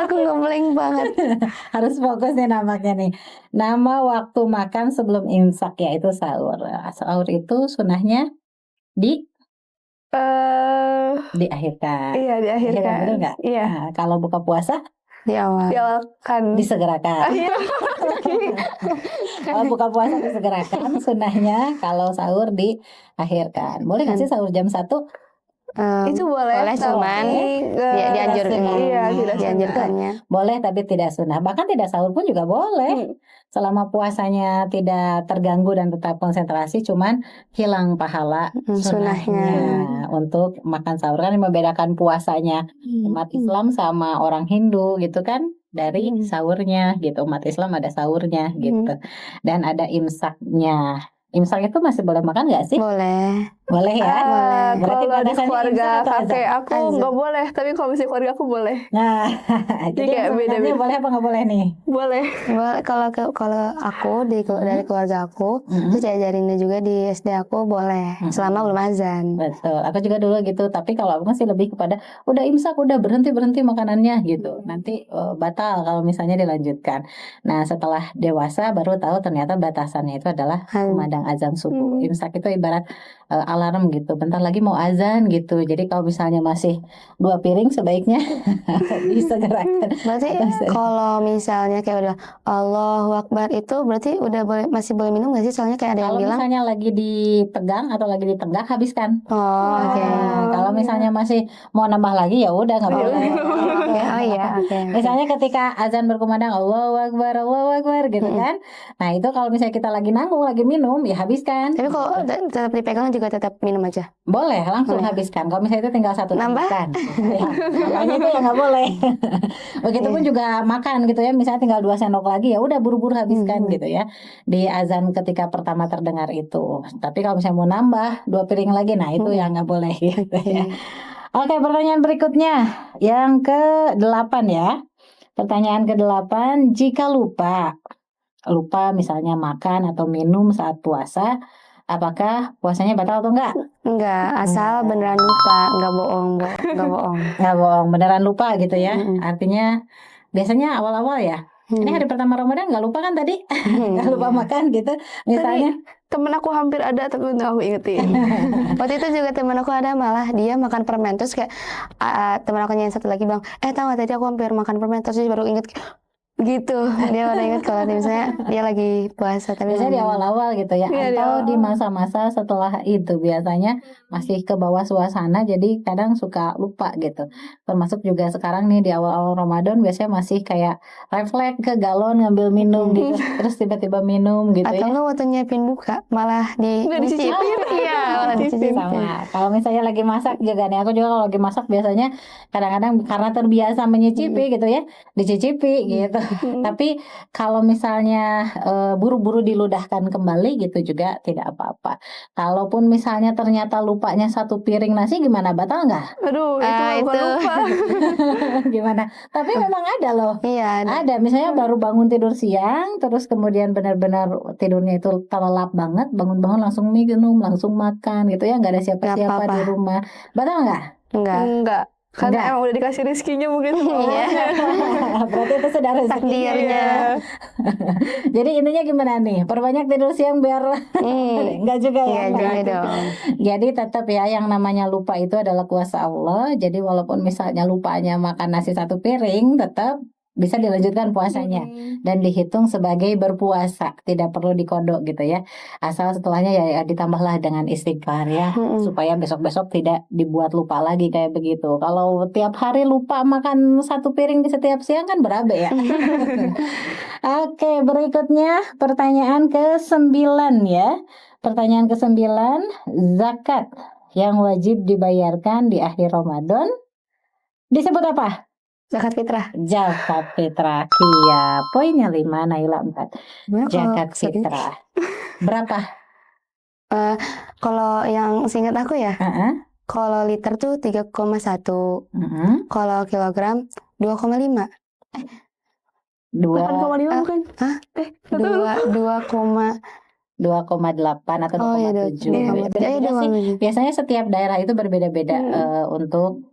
Aku ngeblank banget. Harus fokus nih namanya nih. Nama waktu makan sebelum imsak yaitu sahur. Sahur itu sunahnya diakhirkan. Iya, diakhirkan. Betul nggak? Iya. Nah, kalau buka puasa Di awal. Diawalkan. disegerakan. Iya. Kalau buka puasa disegerakan, sunahnya kalau sahur diakhirkan. Boleh nggak sih sahur jam 1? Itu boleh, cuman dianjurkan. Iya, tidak dianjurkannya. Boleh tapi tidak sunnah. Bahkan tidak sahur pun juga boleh. Selama puasanya tidak terganggu dan tetap konsentrasi, cuman hilang pahala sunnahnya untuk makan sahur. Kan membedakan puasanya umat Islam sama orang Hindu gitu kan, dari sahurnya gitu. Umat Islam ada sahurnya gitu, dan ada imsaknya. Imsak itu masih boleh makan nggak sih? Boleh. Boleh ya? Berarti Kalau di batasannya keluarga imsak atau azan? kakek aku Azan. nggak boleh, tapi kalau misalnya keluarga aku boleh. Nah, jadi kayak sebenarnya beda-beda. boleh apa nggak boleh nih? Boleh. Kalau aku dari keluarga aku, Mm-mm. terus diajarinnya juga di SD aku boleh selama belum azan. Betul, aku juga dulu gitu. Tapi kalau aku masih lebih kepada udah imsak, udah berhenti makanannya gitu. Nanti batal kalau misalnya dilanjutkan. Nah, setelah dewasa baru tahu ternyata batasannya itu adalah kumandang azan subuh. Imsak itu ibarat alarm gitu. Bentar lagi mau azan gitu. Jadi kalau misalnya masih 2 piring sebaiknya disegerakan. Berarti kalau misalnya kayak udah Allahu Akbar itu berarti udah boleh, masih boleh minum nggak sih? Soalnya kayak ada yang Kalau bilang, misalnya lagi dipegang atau lagi ditegak habiskan. oh oke. Nah, kalau misalnya masih mau nambah lagi ya udah nggak boleh. Oke, oh iya, oke. Misalnya ketika azan berkumandang Allahu Akbar gitu kan. Nah, itu kalau misalnya kita lagi nanggung, lagi minum ya habiskan. Tapi kalau tetap dipegang juga tetap minum aja. Boleh langsung Boleh. habiskan. Kalau misalnya itu tinggal 1 Nambah? kan. Ya, makanya itu ya nggak boleh. Begitupun juga makan gitu ya. Misalnya tinggal 2 sendok lagi ya udah buru-buru habiskan gitu ya. Di azan ketika pertama terdengar itu. Tapi kalau misalnya mau nambah 2 piring lagi, nah itu yang nggak boleh gitu ya. Oke, pertanyaan berikutnya yang ke-8 ya. Pertanyaan ke-8, jika lupa misalnya makan atau minum saat puasa, apakah puasanya batal atau enggak? Enggak, asal beneran lupa, enggak bohong, enggak bohong. Nggak bohong, beneran lupa gitu ya. Artinya biasanya awal-awal ya. Ini hari pertama Ramadan nggak lupa kan tadi? Nggak lupa makan gitu. Misalnya. Temen aku hampir ada tapi nggak aku ingetin. Waktu itu juga teman aku ada, malah dia makan permen terus kayak teman aku yang satu lagi bilang, tahu nggak tadi aku hampir makan permen, terus dia baru inget gitu. Dia baru inget kalau misalnya dia lagi puasa, tapi Biasanya di awal-awal gitu ya, Iya, di atau di awal. masa-masa setelah itu biasanya masih ke bawah suasana, jadi kadang suka lupa gitu. Termasuk juga sekarang nih di awal-awal Ramadan biasanya masih kayak refleks ke galon ngambil minum gitu, terus tiba-tiba minum gitu atau ya. enggak waktu nyiapin buka malah Nggak dicicipin. Iya, malah dicicipin. Sama. Kalau misalnya lagi masak juga nih, aku juga kalau lagi masak biasanya kadang-kadang karena terbiasa menyicipi gitu ya, dicicipi gitu. Tapi kalau misalnya buru-buru diludahkan kembali gitu juga tidak apa-apa. Kalaupun misalnya ternyata lupanya 1 piring nasi gimana, batal nggak? Aduh, itu bukan itu. lupa. Gimana? Tapi memang ada loh. Iya, Ada, misalnya baru bangun tidur siang, terus kemudian benar-benar tidurnya itu terlelap banget, bangun-bangun langsung minum, langsung makan gitu ya, nggak ada siapa-siapa apa-apa. di rumah. Batal nggak? enggak. Enggak. Karena Enggak. emang udah dikasih rezekinya mungkin. Iya. Berarti itu sudah rezekinya. Takdirnya. Jadi intinya gimana nih? Perbanyak tidur siang biar enggak juga ya. Enggak juga dong. Jadi tetap ya yang namanya lupa itu adalah kuasa Allah. Jadi walaupun misalnya lupanya makan nasi 1 piring, tetap bisa dilanjutkan puasanya dan dihitung sebagai berpuasa, tidak perlu dikodok gitu ya. Asal setelahnya ya ditambahlah dengan istighfar ya, supaya besok-besok tidak dibuat lupa lagi kayak begitu. Kalau tiap hari lupa makan 1 piring di setiap siang kan berabe ya. Oke, berikutnya pertanyaan ke-9 ya. Pertanyaan ke-9, zakat yang wajib dibayarkan di akhir Ramadan disebut apa? Zakat fitrah. Zakat fitrah. Iya, poinnya 5, Naila 4. Zakat fitrah. Berapa? Kalau yang seingat aku ya, kalau liter tuh 3,1, kalau kilogram 2,5. 8,5 bukan? Hah? 2,8 atau 2,7. Biasanya setiap daerah itu berbeda-beda untuk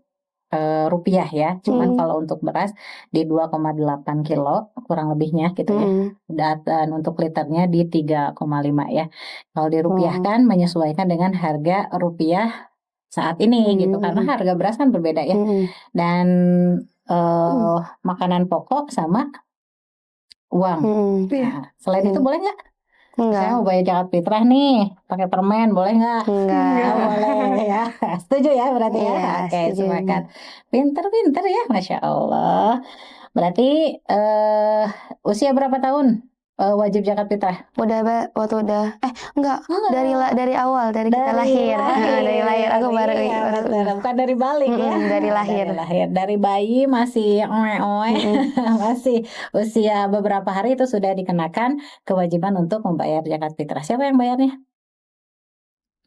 rupiah ya. Cuman kalau untuk beras di 2,8 kilo kurang lebihnya gitu ya. Dan untuk liternya di 3,5 ya. Kalau dirupiahkan menyesuaikan dengan harga rupiah saat ini gitu, karena harga beras kan berbeda ya. Dan makanan pokok sama uang. Nah, selain itu boleh nggak? enggak. Saya mau bayar zakat fitrah nih, pakai permen, boleh nggak? Enggak. Nggak boleh ya. Setuju ya berarti ya? Iya, Oke, setuju. sepakat. Pinter-pinter ya, Masya Allah. Berarti usia berapa tahun wajib zakat fitrah? Waktu udah enggak, dari awal, dari kita lahir. Dari lahir aku baru Bukan dari balik ya. Dari lahir. Dari bayi masih masih usia beberapa hari itu sudah dikenakan kewajiban untuk membayar zakat fitrah. Siapa yang bayarnya?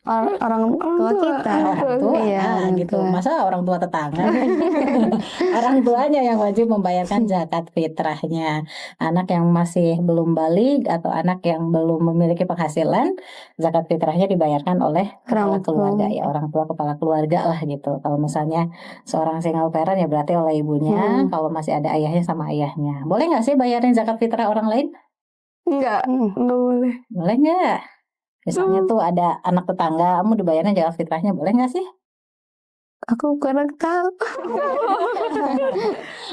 orang tua kita. Orang tua, Iya, orang gitu. tua. Masa orang tua tetangga? Orang tuanya yang wajib membayarkan zakat fitrahnya. Anak yang masih belum balik atau anak yang belum memiliki penghasilan, zakat fitrahnya dibayarkan oleh kepala Orang tua. keluarga ya, orang tua kepala keluarga lah gitu. Kalau misalnya seorang single parent ya berarti oleh ibunya. Kalau masih ada ayahnya sama ayahnya. Boleh nggak sih bayarin zakat fitrah orang lain? Enggak boleh. Boleh nggak? Misalnya tuh ada anak tetangga, kamu dibayarin zakat fitrahnya, boleh nggak sih? Aku kurang tahu.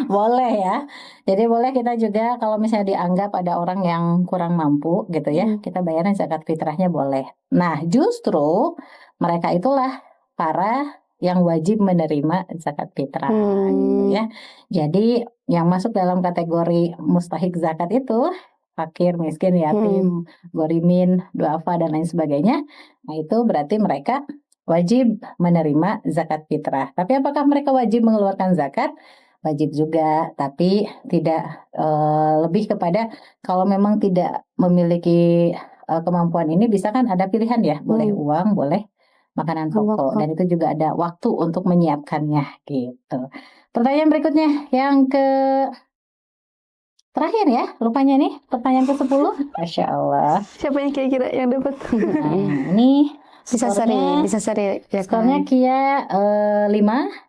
Boleh ya. Jadi boleh kita juga kalau misalnya dianggap ada orang yang kurang mampu gitu ya, kita bayarin zakat fitrahnya boleh. Nah, justru mereka itulah para yang wajib menerima zakat fitrah gitu ya. Jadi yang masuk dalam kategori mustahik zakat itu fakir, miskin, yatim, gorimin, duafa dan lain sebagainya. Nah, itu berarti mereka wajib menerima zakat fitrah. Tapi apakah mereka wajib mengeluarkan zakat? Wajib juga, tapi tidak lebih kepada kalau memang tidak memiliki kemampuan ini, bisa kan ada pilihan ya, boleh uang, boleh makanan pokok, dan itu juga ada waktu untuk menyiapkannya gitu. Pertanyaan berikutnya yang terakhir ya, rupanya nih pertanyaan ke-10. Masya Allah. Siapa yang kira-kira yang dapat? Nah, ini Bisa seri ya skornya kan? Kia 5,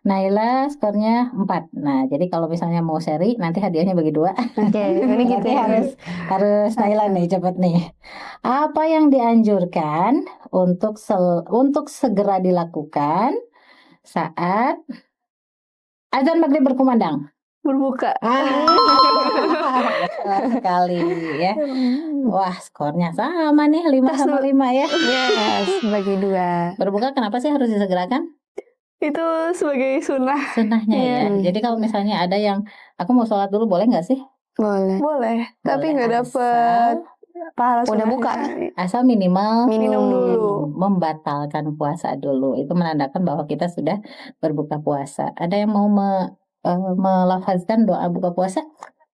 Naila skornya 4. Nah, jadi kalau misalnya mau seri nanti hadiahnya bagi 2. Oke, ini gitu Berarti ya. harus Naila nih, cepet nih. Apa yang dianjurkan untuk segera dilakukan saat azan maghrib berkumandang? Berbuka. Betul sekali ya. Wah, skornya sama nih, 5 sama 5 ya. Yes, bagi 2. Berbuka kenapa sih harus disegerakan? Itu sebagai sunnah. Sunnahnya ya. Jadi kalau misalnya ada yang aku mau sholat dulu, boleh nggak sih? Boleh. Boleh, tapi Boleh, nggak dapet pahala Udah sunnahnya. buka. Asal minimal Minum dulu. membatalkan puasa dulu. Itu menandakan bahwa kita sudah berbuka puasa. Ada yang mau melafazkan doa buka puasa?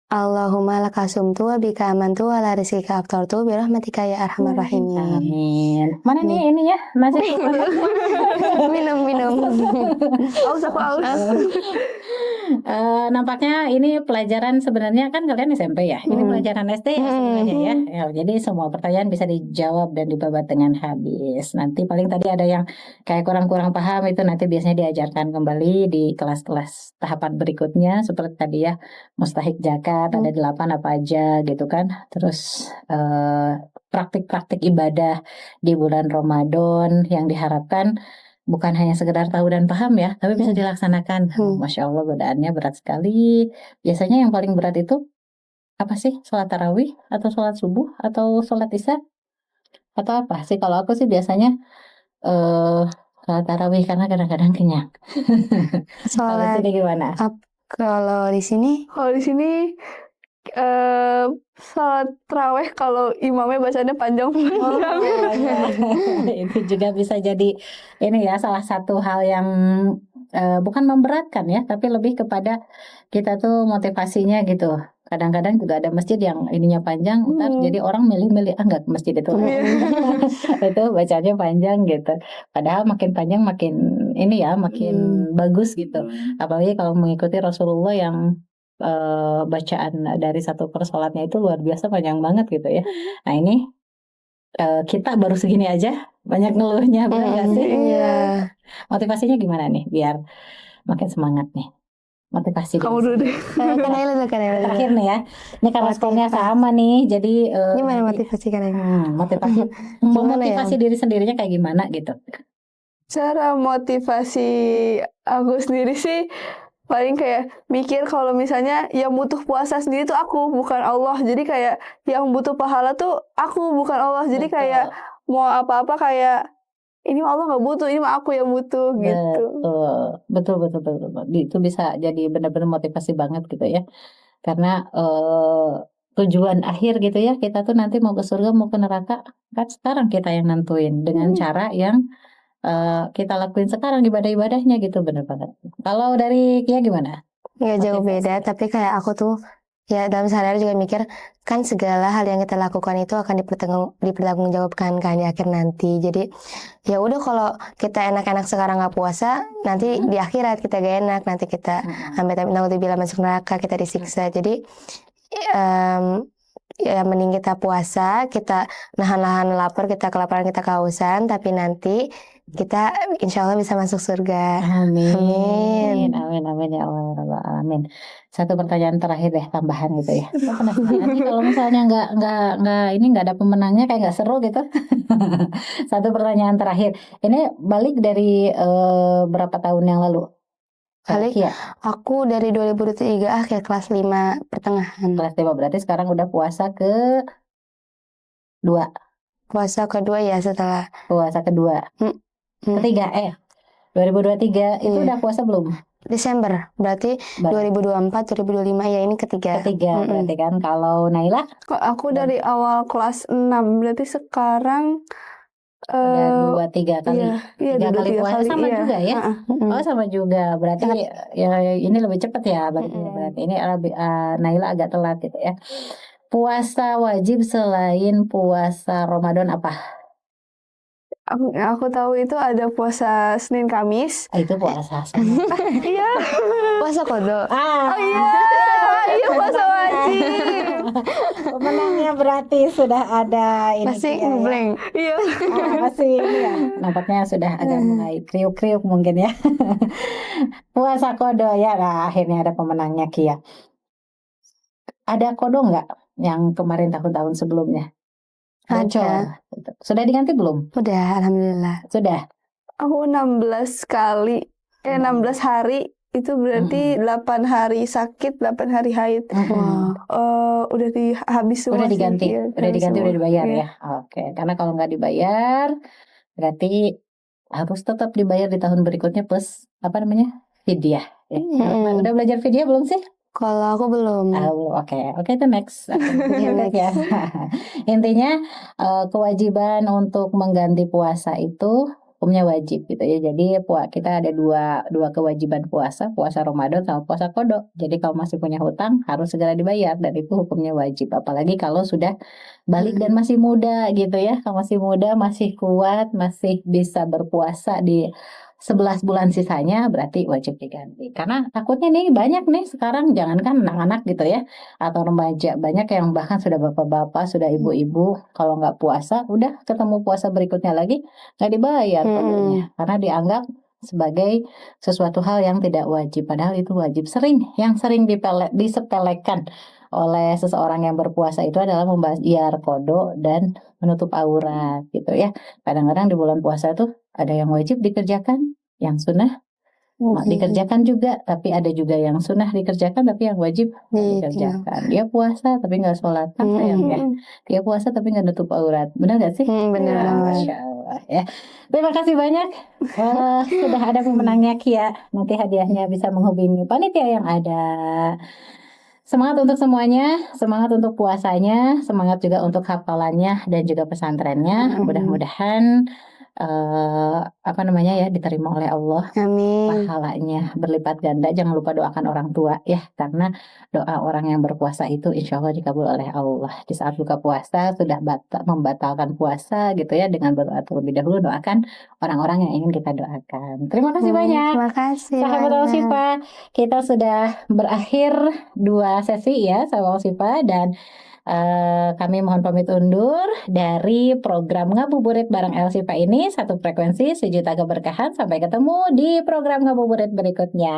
Allahumma lakasumtu wa bika amantu wa la rizqika aftartu birahmatika ya arhamar rahimin. Amin. Mana nih ini ya? Masih Minum. Aus aku aus. Nampaknya ini pelajaran sebenarnya kan kalian SMP ya. Ini pelajaran SD ya sebenarnya ya. Ya. Jadi semua pertanyaan bisa dijawab dan dibabat dengan habis. Nanti paling tadi ada yang kayak kurang-kurang paham, itu nanti biasanya diajarkan kembali di kelas-kelas tahapan berikutnya seperti tadi ya, mustahik zakat ada 8 apa aja gitu kan. Terus praktik-praktik ibadah di bulan Ramadan yang diharapkan bukan hanya sekedar tahu dan paham ya, tapi bisa dilaksanakan. Masya Allah, godaannya berat sekali. Biasanya yang paling berat itu apa sih? Sholat tarawih atau sholat subuh atau sholat isya atau apa sih? Kalau aku sih biasanya sholat tarawih karena kadang-kadang kenyang. Kalau Sholat sini gimana? Kalau di sini Sholat tarawih kalau imamnya bacanya panjang-panjang. Itu juga bisa jadi ini ya, salah satu hal yang bukan memberatkan ya, tapi lebih kepada kita tuh motivasinya gitu. Kadang-kadang juga ada masjid yang ininya panjang, ntar jadi orang milih-milih enggak ke masjid itu. Itu bacanya panjang gitu. Padahal makin panjang makin ini ya, makin bagus gitu. Apalagi kalau mengikuti Rasulullah yang bacaan dari satu persolatnya itu luar biasa panjang banget gitu ya. Nah ini kita baru segini aja banyak ngeluhnya, benar nggak sih? Iya. Motivasinya gimana nih biar makin semangat nih? Motivasi Kamu dulu deh. Kanela terakhir nih ya. Ini karena skornya sama nih, jadi gimana motivasi kalian? motivasi memotivasi diri sendirinya kayak gimana gitu? Cara motivasi aku sendiri sih paling kayak mikir kalau misalnya yang butuh puasa sendiri tuh aku, bukan Allah. Jadi kayak yang butuh pahala tuh aku, bukan Allah. Jadi kayak mau apa-apa kayak ini Allah nggak butuh, ini mah aku yang butuh gitu. Betul. Itu bisa jadi benar-benar motivasi banget gitu ya. Karena tujuan akhir gitu ya, kita tuh nanti mau ke surga mau ke neraka kan sekarang kita yang nentuin dengan cara yang kita lakuin sekarang ibadah-ibadahnya gitu, bener banget. Kalau dari Kia gimana? Nggak jauh beda, tapi kayak aku tuh ya dalam sehari-hari juga mikir kan segala hal yang kita lakukan itu akan dipertanggungjawabkan kan di akhir nanti. Jadi ya udah kalau kita enak-enak sekarang nggak puasa, nanti di akhirat kita gak enak, nanti kita sampai naudzubillah masuk neraka, kita disiksa. Jadi ya mending kita puasa, kita nahan-nahan lapar, kita kelaparan, kita kehausan, tapi nanti kita insya Allah bisa masuk surga. Amin. Amin ya Allah. Amin. Satu pertanyaan terakhir deh, tambahan gitu ya. Nanti kalau misalnya nggak ada pemenangnya kayak nggak seru gitu. Satu pertanyaan terakhir. Ini balik dari berapa tahun yang lalu? Balik, Kia. aku dari 2023 akhir kelas 5 pertengahan. Kelas 5 berarti sekarang udah puasa ke 2. Puasa kedua ya setelah Puasa kedua. Ketiga 2023 itu udah puasa belum? Desember, berarti 2024, 2025 ya ini ketiga. Berarti kan. Kalau Naila? Aku dari awal kelas 6, berarti sekarang udah 2-3 kali. Iya, 3 kali puasa sama iya. juga ya. Oh sama juga. Berarti ya ini lebih cepat ya berarti ini Naila agak telat gitu ya. Puasa wajib selain puasa Ramadan apa? Aku tahu itu ada puasa Senin Kamis. Itu puasa sama. Iya. Puasa kodo. Oh iya, iya puasa wajib. Pemenangnya berarti sudah ada ini. Masih ya. blank. Iya. Masih ini ya. Nampaknya sudah agak mulai kriuk-kriuk mungkin ya. Puasa kodo ya. Nah, akhirnya ada pemenangnya Kia. Ada kodo nggak yang kemarin tahun-tahun sebelumnya? Ada. Sudah diganti belum? Udah, alhamdulillah. Sudah. Aku 16 kali. 16 hari. Itu berarti 8 hari sakit, 8 hari haid. Udah habis semua. Udah diganti. Ya, Udah diganti, semua. udah dibayar Iya. ya. Oke. Karena kalau nggak dibayar, berarti harus tetap dibayar di tahun berikutnya plus apa namanya? Fidyah. Ya. Udah belajar fidyah belum sih? Kalau aku belum. Oke, itu next. Ya. Intinya kewajiban untuk mengganti puasa itu hukumnya wajib gitu ya. Jadi kita ada dua kewajiban puasa Ramadan sama puasa qada. Jadi kalau masih punya hutang harus segera dibayar dan itu hukumnya wajib. Apalagi kalau sudah balik dan masih muda gitu ya. Kalau masih muda, masih kuat, masih bisa berpuasa di 11 bulan sisanya berarti wajib diganti. Karena takutnya nih banyak nih sekarang jangankan anak-anak gitu ya atau remaja, banyak yang bahkan sudah bapak-bapak, sudah ibu-ibu kalau nggak puasa udah ketemu puasa berikutnya lagi nggak dibayar tentunya karena dianggap sebagai sesuatu hal yang tidak wajib padahal itu wajib. Yang sering disepelekan oleh seseorang yang berpuasa itu adalah membayar qada dan menutup aurat gitu ya. Kadang-kadang di bulan puasa tuh ada yang wajib dikerjakan, yang sunnah dikerjakan juga, tapi ada juga yang sunnah dikerjakan tapi yang wajib dikerjakan. Dia puasa tapi nggak sholat, kan sayang ya. Dia puasa tapi nggak nutup aurat, benar nggak sih? Benar. Masya Allah ya. Terima kasih banyak. Sudah ada pemenangnya Kia. Nanti hadiahnya bisa menghubungi panitia yang ada. Semangat untuk semuanya, semangat untuk puasanya, semangat juga untuk hafalannya dan juga pesantrennya. Mudah-mudahan diterima oleh Allah. Amin. Pahalanya berlipat ganda. Jangan lupa doakan orang tua ya, karena doa orang yang berpuasa itu insya Allah dikabul oleh Allah. Di saat buka puasa sudah membatalkan puasa gitu ya, dengan berdoa terlebih dahulu doakan orang-orang yang ingin kita doakan. Terima kasih banyak. Terima kasih. Sahabat Al-Shifa, kita sudah berakhir 2 sesi ya sama Al-Shifa dan kami mohon pamit undur dari program Ngabuburit bareng El-Shifa ini, satu frekuensi sejuta keberkahan. Sampai ketemu di program Ngabuburit berikutnya.